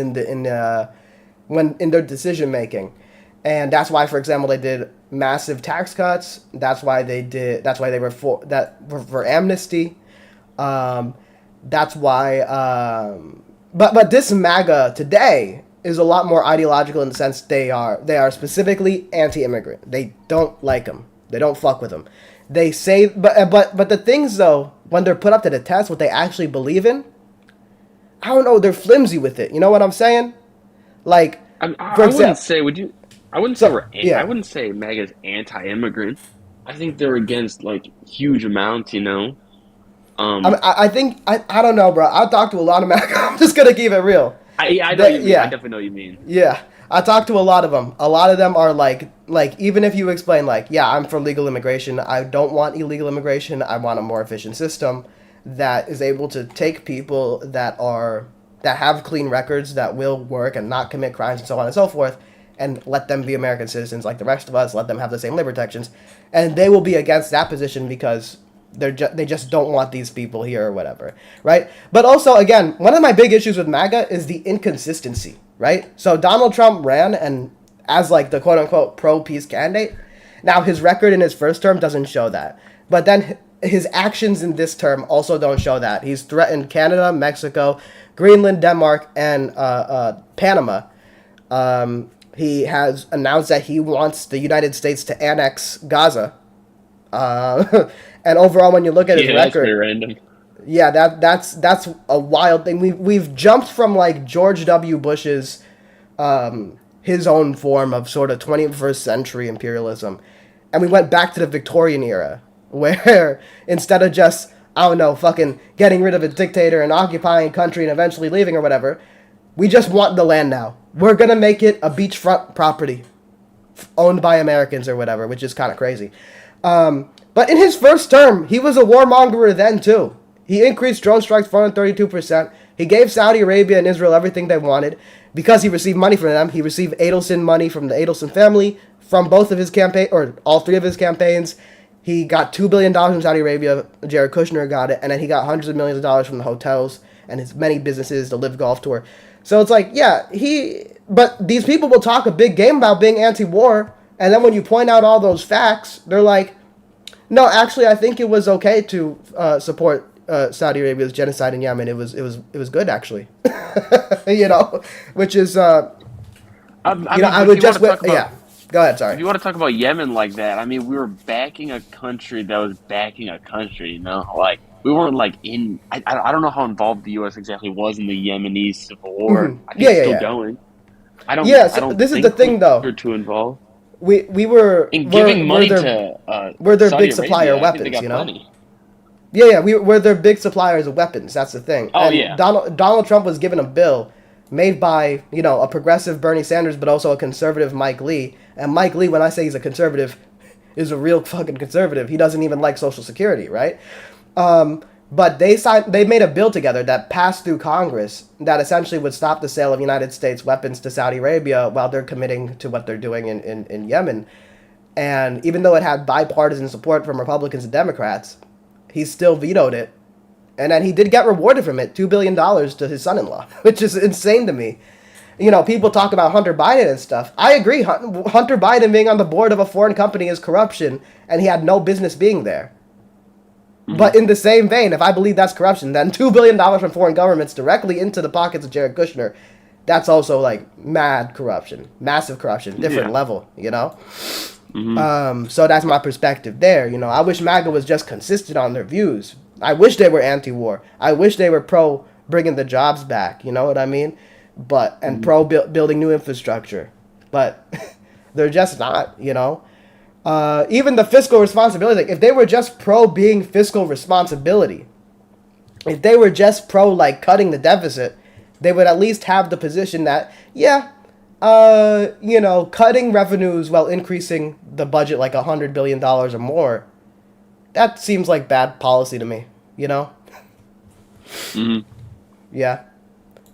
when in their decision making, and that's why, for example, they did massive tax cuts. That's why they were for amnesty. That's why. But this MAGA today is a lot more ideological in the sense they are specifically anti-immigrant. They don't like them. They don't fuck with them. They say, but the things though, when they're put up to the test, what they actually believe in, I don't know. They're flimsy with it. You know what I'm saying? Like, I wouldn't say. I wouldn't say yeah. I wouldn't say MAGA's anti-immigrant. I think they're against like huge amounts. You know. I think I don't know, bro. I talked to a lot of MAGA. I'm just gonna keep it real. I know what you mean. I definitely know what you mean. Yeah, I talked to a lot of them. A lot of them are like even if you explain like, yeah, I'm for legal immigration. I don't want illegal immigration. I want a more efficient system that is able to take people that have clean records, that will work and not commit crimes and so on and so forth, and let them be American citizens like the rest of us. Let them have the same labor protections, and they will be against that position because they just don't want these people here or whatever, right? But also, again, one of my big issues with MAGA is the inconsistency, right? So Donald Trump ran and as like the quote-unquote pro-peace candidate. Now, his record in his first term doesn't show that. But then his actions in this term also don't show that. He's threatened Canada, Mexico, Greenland, Denmark, and Panama. He has announced that he wants the United States to annex Gaza. And overall, when you look at his record, that's pretty random. Yeah, that's a wild thing. We've jumped from like George W. Bush's his own form of sort of 21st century imperialism, and we went back to the Victorian era, where instead of just, I don't know, fucking getting rid of a dictator and occupying a country and eventually leaving or whatever, we just want the land now. We're gonna make it a beachfront property owned by Americans or whatever, which is kind of crazy. But in his first term, he was a warmonger then too. He increased drone strikes 432%. He gave Saudi Arabia and Israel everything they wanted because he received money from them. He received Adelson money from the Adelson family from both of his campaign, or all three of his campaigns. He got $2 billion from Saudi Arabia. Jared Kushner got it, and then he got hundreds of millions of dollars from the hotels and his many businesses, the Live Golf Tour. So it's like, yeah, but these people will talk a big game about being anti-war, and then when you point out all those facts, they're like, no, actually, I think it was okay to support Saudi Arabia's genocide in Yemen. It was good, actually. Which is I would just yeah. Go ahead, sorry. If you want to talk about Yemen like that, I mean, we were backing a country that was backing a country. You know, like we weren't like in. I don't know how involved the U.S. exactly was in the Yemeni civil war. Mm-hmm. I think it's still going. I don't. Yeah, I so don't this think is the thing, though. We're too involved. We were in giving money we're their Saudi big supplier of Arabia, weapons, you know. plenty. Yeah, we're their big suppliers of weapons. That's the thing. Oh, and yeah. Donald Trump was given a bill made by, a progressive Bernie Sanders, but also a conservative Mike Lee. And Mike Lee, when I say he's a conservative, is a real fucking conservative. He doesn't even like Social Security, right? But they made a bill together that passed through Congress that essentially would stop the sale of United States weapons to Saudi Arabia while they're committing to what they're doing in Yemen. And even though it had bipartisan support from Republicans and Democrats, he still vetoed it. And then he did get rewarded from it, $2 billion to his son-in-law, which is insane to me. People talk about Hunter Biden and stuff. I agree. Hunter Biden being on the board of a foreign company is corruption, and he had no business being there. But in the same vein, if I believe that's corruption, then $2 billion from foreign governments directly into the pockets of Jared Kushner, that's also like mad corruption, massive corruption, different level, So that's my perspective there. I wish MAGA was just consistent on their views. I wish they were anti-war. I wish they were pro bringing the jobs back. You know what I mean? And pro building new infrastructure. But they're just not. Even the fiscal responsibility, like if they were just pro being fiscal responsibility, if they were just pro like cutting the deficit, they would at least have the position that, yeah, Cutting revenues while increasing the budget like $100 billion or more, that seems like bad policy to me, Mm-hmm. Yeah.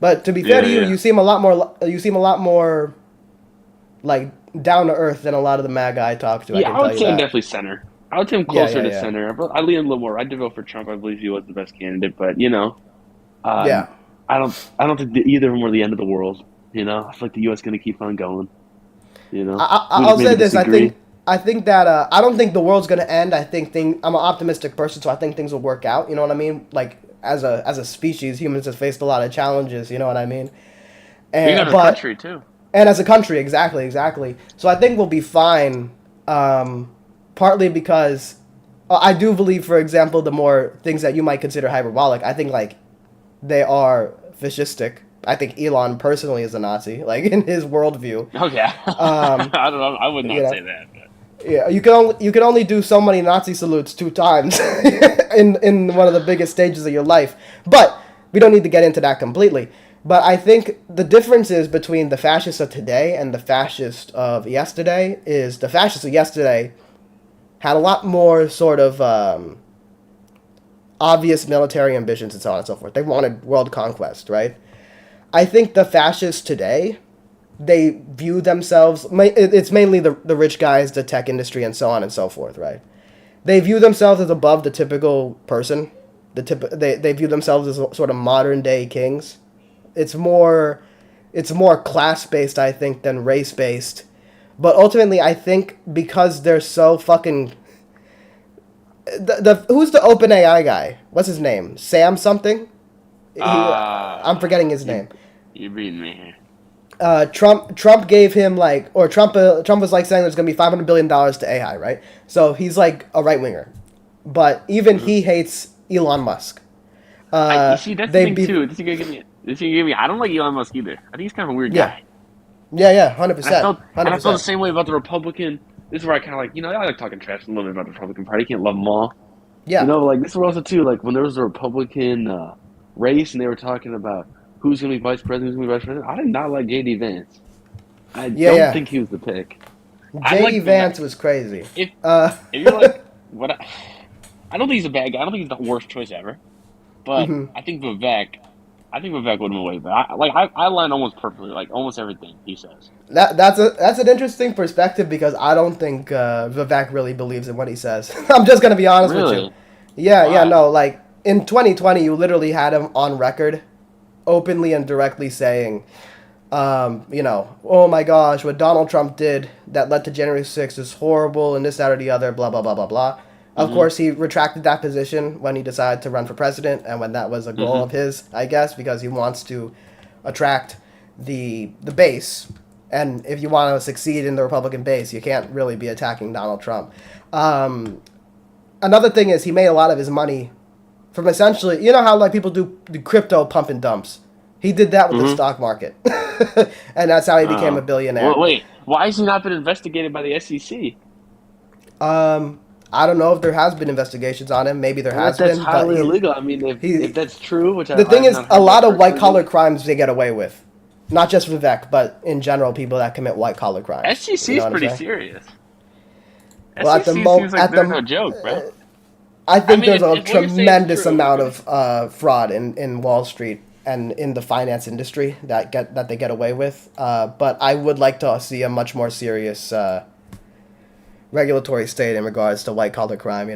But to be fair to you, Yeah. you seem a lot more like down to earth than a lot of the MAGA I talk to, I Yeah, can I tell would you say I'm that. definitely center. I would say I'm closer to Yeah. center. I lean a little more. I did vote for Trump. I believe he was the best candidate, but um, Yeah. I don't think that either of them were the end of the world. I feel like the U.S. going to keep on going. We just I'll say maybe this. disagree. I think that I don't think the world's gonna end. I'm an optimistic person, so I think things will work out. You know what I mean? Like as a species, humans have faced a lot of challenges. You know what I mean? We got And a but country too. and as a country, exactly. So I think we'll be fine. Partly because I do believe, for example, the more things that you might consider hyperbolic, I think like they are fascistic. I think Elon personally is a Nazi, like in his worldview. Oh yeah, Um, I don't know. I would you not know, say that. But. yeah, you can only do so many Nazi salutes 2 times in one of the biggest stages of your life. But we don't need to get into that completely. But I think the difference is between the fascists of today and the fascists of yesterday is the fascists of yesterday had a lot more sort of obvious military ambitions and so on and so forth. They wanted world conquest, right? I think the fascists today, they view themselves, it's mainly the rich guys, the tech industry, and so on and so forth, right? They view themselves as above the typical person. They view themselves as sort of modern day kings. It's more class based, I think, than race based. But ultimately, I think because they're so fucking who's the OpenAI guy? What's his name? Sam something. I'm forgetting his name. You're beating me here. Trump gave him Trump was like saying there's gonna be $500 billion to AI, right? So he's like a right winger, but even he hates Elon Musk. You see, that's the thing too. This is gonna give me. I don't like Elon Musk either. I think he's kind of a weird guy. Yeah, 100%. And I felt the same way about the Republican. This is where I kind of like, I like talking trash a little bit about the Republican Party. You can't love them all. Yeah, Like this is where also too, like when there was a Republican race and they were talking about who's going to be vice president, who's going to be vice president. I did not like J.D. Vance. I don't think he was the pick. J.D. Vance was crazy. If you're like, I don't think he's a bad guy. I don't think he's the worst choice ever. But I think Vivek would have been way better. I line almost perfectly, like almost everything he says. That's an interesting perspective because I don't think Vivek really believes in what he says. I'm just gonna be honest with you. Yeah, no, like in 2020, you literally had him on record, openly and directly saying, oh my gosh, what Donald Trump did that led to January 6th is horrible and this, that, or the other, blah, blah, blah, blah, blah. Of course, he retracted that position when he decided to run for president and when that was a goal of his, I guess, because he wants to attract the base. And if you want to succeed in the Republican base, you can't really be attacking Donald Trump. Another thing is he made a lot of his money from essentially, you know how like people do the crypto pump and dumps? He did that with the stock market. And that's how he became a billionaire. Well, wait, why has he not been investigated by the SEC? I don't know if there has been investigations on him. Maybe there has that's been. highly illegal. I mean, if that's true, which the thing is, a lot of white collar crimes they get away with, not just Vivek, but in general, people that commit white collar crimes. SEC is pretty serious. Well, SEC seems like they're no joke, bro. I think there's a tremendous amount of fraud in Wall Street and in the finance industry that they get away with. But I would like to see a much more serious regulatory state in regards to white collar crime.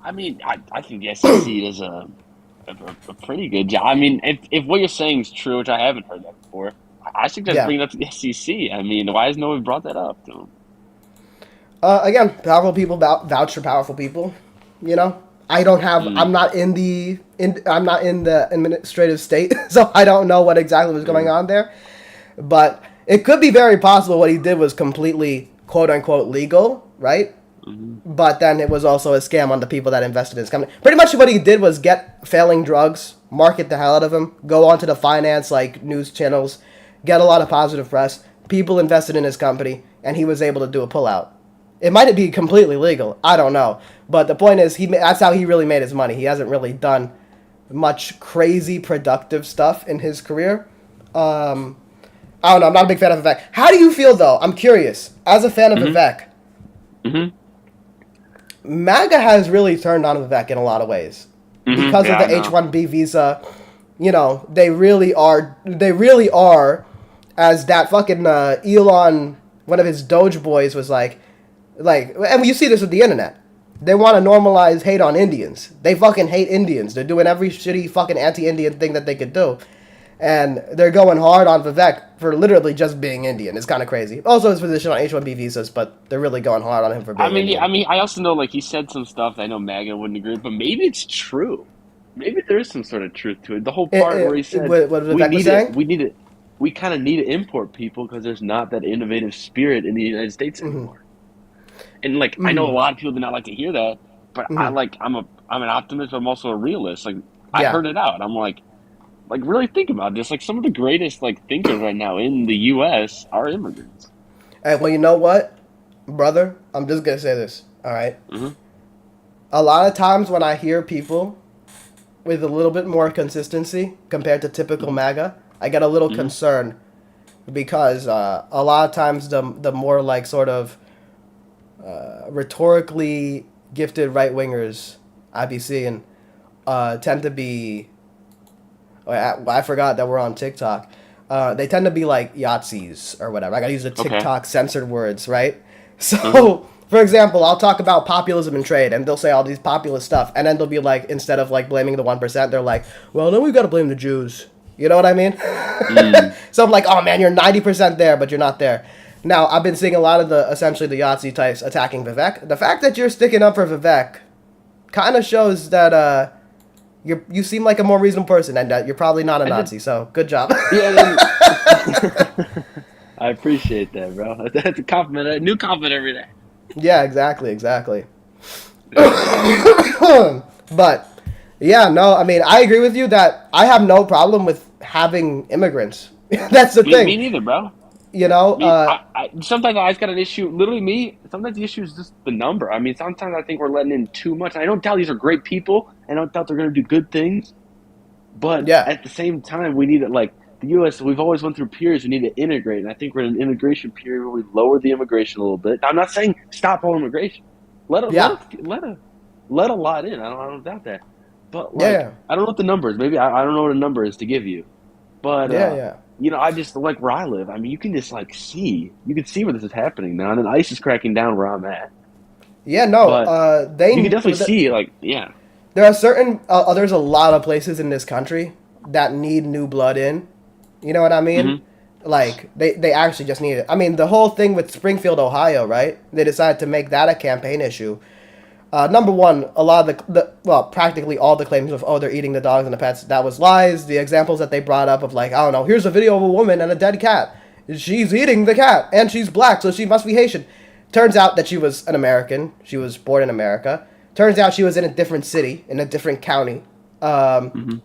I mean, I think the SEC does a pretty good job. I mean, if what you're saying is true, which I haven't heard that before, I suggest bringing it up to the SEC. I mean, why has no one brought that up to them? Again, powerful people vouch for powerful people. I don't have. I'm not in the administrative state, so I don't know what exactly was going on there. But it could be very possible what he did was completely quote unquote legal, right? But then it was also a scam on the people that invested in his company. Pretty much what he did was get failing drugs, market the hell out of them, go onto the finance news channels, get a lot of positive press. People invested in his company, and he was able to do a pullout. It might be completely legal. I don't know. But the point is, that's how he really made his money. He hasn't really done much crazy productive stuff in his career. I don't know. I'm not a big fan of Vivek. How do you feel, though? I'm curious. As a fan of Vivek, MAGA has really turned on Vivek in a lot of ways. Because of the H-1B visa, you know, they really are, as that fucking Elon, one of his Doge boys was like, and you see this with the internet. They want to normalize hate on Indians. They fucking hate Indians. They're doing every shitty fucking anti-Indian thing that they could do. And they're going hard on Vivek for literally just being Indian. It's kind of crazy. Also his position on H-1B visas, but they're really going hard on him for being Indian. I mean, I also know, like, he said some stuff that I know MAGA wouldn't agree with, but maybe it's true. Maybe there is some sort of truth to it. The whole part where he said, what Vivek was saying? We kind of need to import people because there's not that innovative spirit in the United States anymore. And, like, I know a lot of people do not like to hear that, but I'm an optimist, but I'm also a realist. Like, I heard it out. I'm like, really think about this. Like, some of the greatest, like, thinkers right now in the U.S. are immigrants. Hey, well, you know what, brother? I'm just going to say this, all right? A lot of times when I hear people with a little bit more consistency compared to typical MAGA, I get a little concerned because a lot of times the more, like, sort of rhetorically gifted right-wingers I be seeing tend to be... I forgot that we're on TikTok. They tend to be like Yahtzees or whatever. I gotta use the TikTok censored words, right? So, for example, I'll talk about populism and trade, and they'll say all these populist stuff, and then they'll be like, instead of like blaming the 1%, they're like, well, then we've got to blame the Jews. You know what I mean? So I'm like, oh man, you're 90% there, but you're not there. Now, I've been seeing a lot of essentially the Yahtzee types attacking Vivek. The fact that you're sticking up for Vivek kind of shows that you seem like a more reasonable person, and that you're probably not a Nazi. So good job. I appreciate that, bro. That's a compliment. A new compliment every day. Yeah, exactly. But yeah, no, I mean, I agree with you that I have no problem with having immigrants. That's the thing. Me neither, bro. You know, sometimes I've got an issue. Literally, sometimes the issue is just the number. I mean, sometimes I think we're letting in too much. I don't doubt these are great people. I don't doubt they're going to do good things. But at the same time, we need to, like, the U.S., we've always went through periods. We need to integrate. And I think we're in an integration period where we lower the immigration a little bit. I'm not saying stop all immigration. Let a lot in. I don't doubt that. But, like, I don't know what the number is. Maybe I don't know what a number is to give you. But, you know, I just, like, where I live, I mean, you can just, like, you can see where this is happening now, and then ICE is cracking down where I'm at. Yeah, no, you can definitely see, like, there are certain, there's a lot of places in this country that need new blood in. You know what I mean? Like, they actually just need it. I mean, the whole thing with Springfield, Ohio, right? They decided to make that a campaign issue. Number one, a lot of practically all the claims of, they're eating the dogs and the pets, that was lies. The examples that they brought up of, like, I don't know, here's a video of a woman and a dead cat. She's eating the cat, and she's black, so she must be Haitian. Turns out that she was an American. She was born in America. Turns out she was in a different city, in a different county. And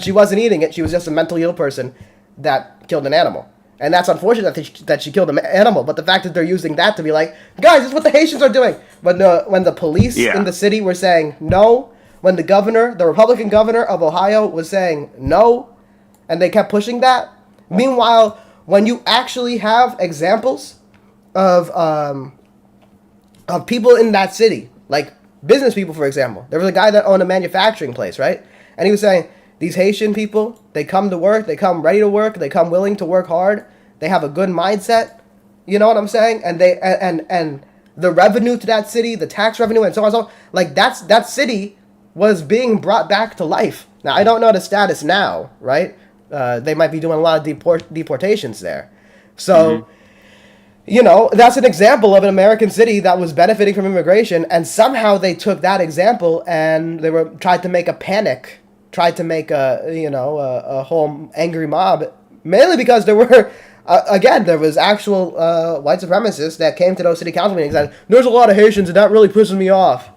she wasn't eating it. She was just a mentally ill person that killed an animal. And that's unfortunate that she killed an animal. But the fact that they're using that to be like, guys, this is what the Haitians are doing. When the police in the city were saying no, when the Republican governor of Ohio was saying no, and they kept pushing that. Meanwhile, when you actually have examples of people in that city, like business people, for example. There was a guy that owned a manufacturing place, right? And he was saying, these Haitian people, they come to work, they come ready to work, they come willing to work hard, they have a good mindset, you know what I'm saying? And they and the revenue to that city, the tax revenue, and so on and so on, like that city was being brought back to life. Now, I don't know the status now, right? They might be doing a lot of deportations there. So, you know, that's an example of an American city that was benefiting from immigration, and somehow they took that example and they tried to make a panic, tried to make a whole angry mob, mainly because there were, there was actual white supremacists that came to those city council meetings and said, there's a lot of Haitians and that really pisses me off.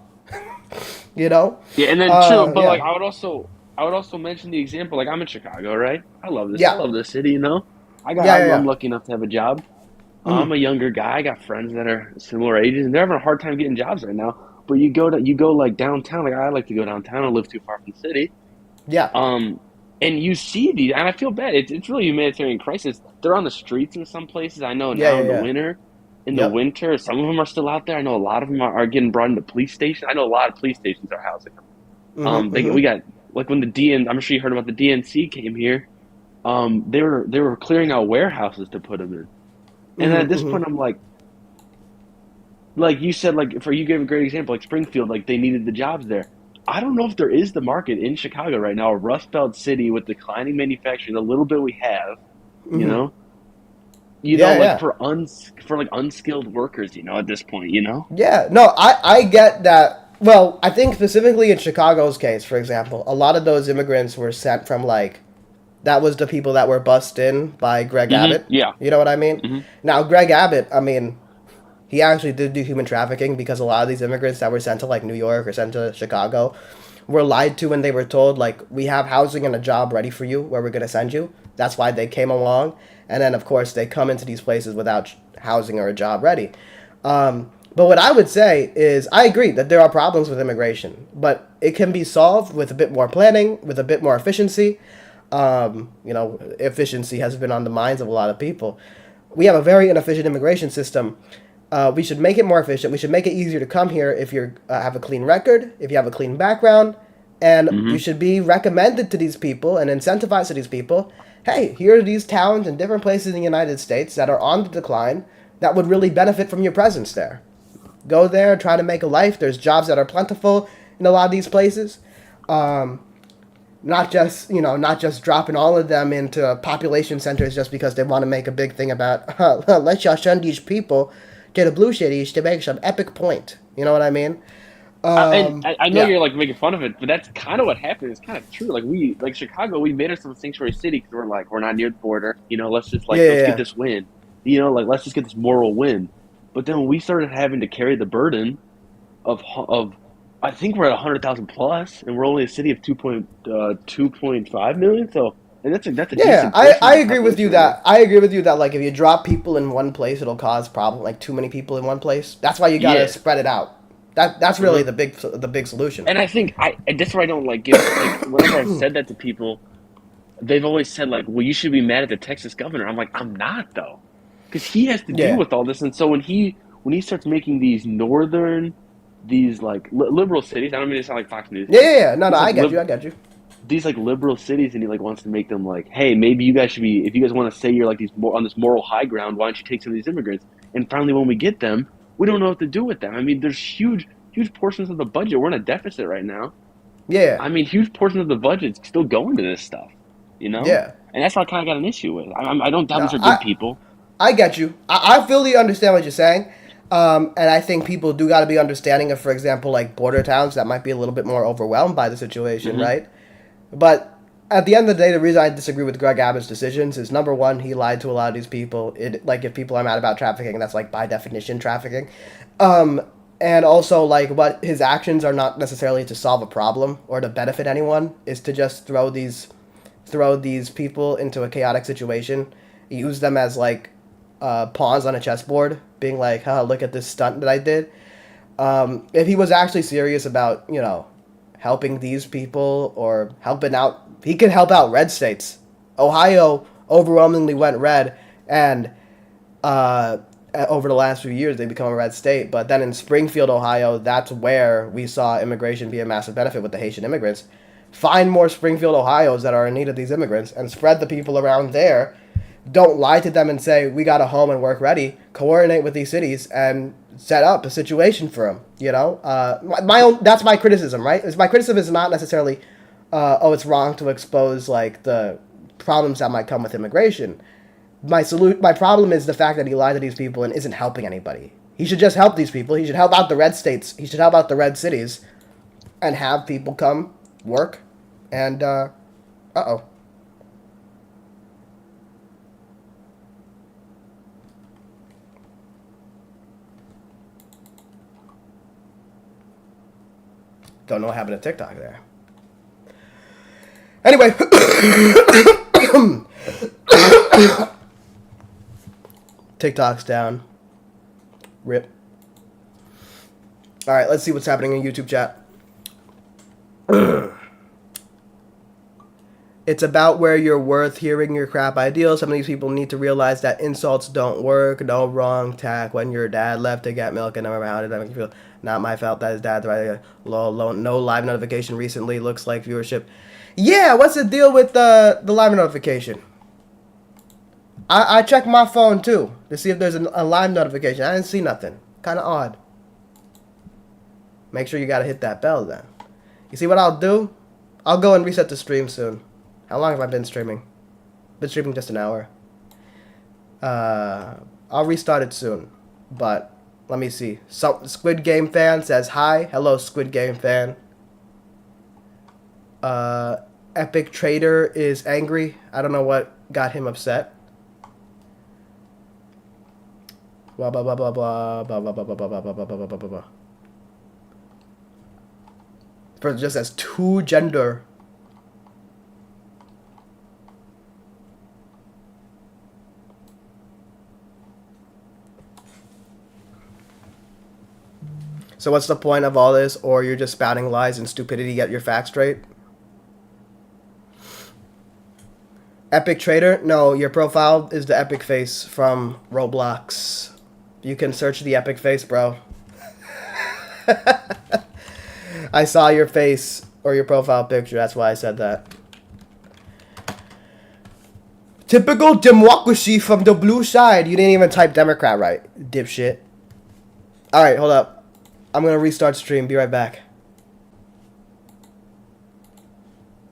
You know? Yeah, and then like I would also mention the example, like I'm in Chicago, right? I love this. I love this city, you know? I'm lucky enough to have a job. I'm a younger guy. I got friends that are similar ages, and they're having a hard time getting jobs right now. But you go like downtown. Like I like to go downtown. I live too far from the city. Yeah. And you see these, and I feel bad. It's really a humanitarian crisis. They're on the streets in some places. I know Yeah, now yeah, in the yeah. winter. In the Yep. winter, some of them are still out there. I know a lot of them are getting brought into police stations. I know a lot of police stations are housing them. Mm-hmm, We mm-hmm. got like when the DN. I'm sure you heard about the DNC came here. They were clearing out warehouses to put them in. And at Mm-hmm, this mm-hmm. point, I'm like you said, like for you gave a great example, like Springfield, like they needed the jobs there. I don't know if there is the market in Chicago right now, a Rust Belt city with declining manufacturing, the little bit we have, you Mm-hmm. know, Yeah, like yeah. for like unskilled workers, at this point, Yeah, no, I get that. Well, I think specifically in Chicago's case, for example, a lot of those immigrants were sent from like that was the people that were bussed in by Greg Abbott. Yeah. You know what I mean? hmm Now, Greg Abbott, I mean, he actually did do human trafficking because a lot of these immigrants that were sent to like New York or sent to Chicago were lied to when they were told like we have housing and a job ready for you where we're going to send you. That's why they came along, and then of course they come into these places without housing or a job ready. But what I would say is I agree that there are problems with immigration, but it can be solved with a bit more planning, with a bit more efficiency. Efficiency has been on the minds of a lot of people. We have a very inefficient immigration system. We should make it more efficient. We should make it easier to come here if you have a clean record, if you have a clean background, and you hmm should be recommended to these people and incentivized to these people. Hey, here are these towns and different places in the United States that are on the decline that would really benefit from your presence there. Go there, try to make a life. There's jobs that are plentiful in a lot of these places. Um, not just dropping all of them into population centers just because they want to make a big thing about let's just send these people to the blue cities to make some epic point. You know what I mean? And I know Yeah, you're like making fun of it, but that's kind of what happened. It's kind of true. Like Chicago, we made ourselves a sanctuary city because we're not near the border. Let's just yeah, let's get yeah, this win. Like let's just get this moral win. But then when we started having to carry the burden of I think we're at 100,000 plus, and we're only a city of 2.5 million. So, and that's a yeah. decent I portion of I the agree with population you right now. that I agree with you that like if you drop people in one place, it'll cause problem. Like too many people in one place. That's why you gotta Yeah. spread it out. That's really Uh-huh. the big solution. And I think and that's where I don't like give like whenever I've said that to people, they've always said like, "Well, you should be mad at the Texas governor." I'm like, I'm not though, because he has to deal Yeah, with all this. And so when he starts making these like liberal cities, I don't mean to sound like Fox News yeah, here. yeah, yeah. No, no, These like I get you. I get you. these like liberal cities, and he like wants to make them like, hey, maybe you guys should be if you guys want to say you're like these more on this moral high ground, why don't you take some of these immigrants? And finally, when we get them, we don't know what to do with them. I mean, there's huge portions of the budget. We're in a deficit right now. Yeah, I mean, huge portions of the budget's still going to this stuff, you know? yeah. And that's what I kind of got an issue with. I don't doubt these No, are good I people. I get you. I fully understand what you're saying. And I think people do got to be understanding of, for example, like border towns that might be a little bit more overwhelmed by the situation, hmm right? But at the end of the day, the reason I disagree with Greg Abbott's decisions is number one, he lied to a lot of these people. It like if people are mad about trafficking, that's like by definition trafficking. Um, and also like what his actions are not necessarily to solve a problem or to benefit anyone, is to just throw these people into a chaotic situation, use them as like pawns on a chessboard, being like, "Huh, look at this stunt that I did." If he was actually serious about, helping these people or helping out, he could help out red states. Ohio overwhelmingly went red, and uh, over the last few years, they become a red state. But then in Springfield, Ohio, that's where we saw immigration be a massive benefit with the Haitian immigrants. Find more Springfield, Ohio's that are in need of these immigrants and spread the people around there. Don't lie to them and say, we got a home and work ready. Coordinate with these cities and set up a situation for them. That's my criticism, right? My criticism is not necessarily, it's wrong to expose like the problems that might come with immigration. My problem is the fact that he lied to these people and isn't helping anybody. He should just help these people. He should help out the red states. He should help out the red cities, and have people come work. And oh, don't know what happened to TikTok there. Anyway, TikTok's down. Rip. All right, let's see what's happening in YouTube chat. It's about where you're worth hearing your crap ideals. Some of these people need to realize that insults don't work. No wrong tack. When your dad left to get milk and never how did that make you feel? Not my fault that his dad's right. No live notification recently. Looks like viewership. Yeah, what's the deal with the live notification? I checked my phone too to see if there's a live notification. I didn't see nothing. Kind of odd. Make sure you gotta hit that bell then. You see what I'll do? I'll go and reset the stream soon. How long have I been streaming? Been streaming just an hour. I'll restart it soon. But, let me see. So, Squid Game fan says hi. Hello, Squid Game fan. Epic Trader is angry. I don't know what got him upset. Blah, blah, blah, blah, blah, blah, blah, blah, blah, blah, blah, blah, blah, blah, blah, blah. For just as two gender. So what's the point of all this? Or you're just spouting lies and stupidity to get your facts straight? Epic Trader? No, your profile is the epic face from Roblox. You can search the epic face, bro. I saw your face or your profile picture. That's why I said that. Typical democracy from the blue side. You didn't even type Democrat right, dipshit. Alright, hold up. I'm gonna restart stream. Be right back.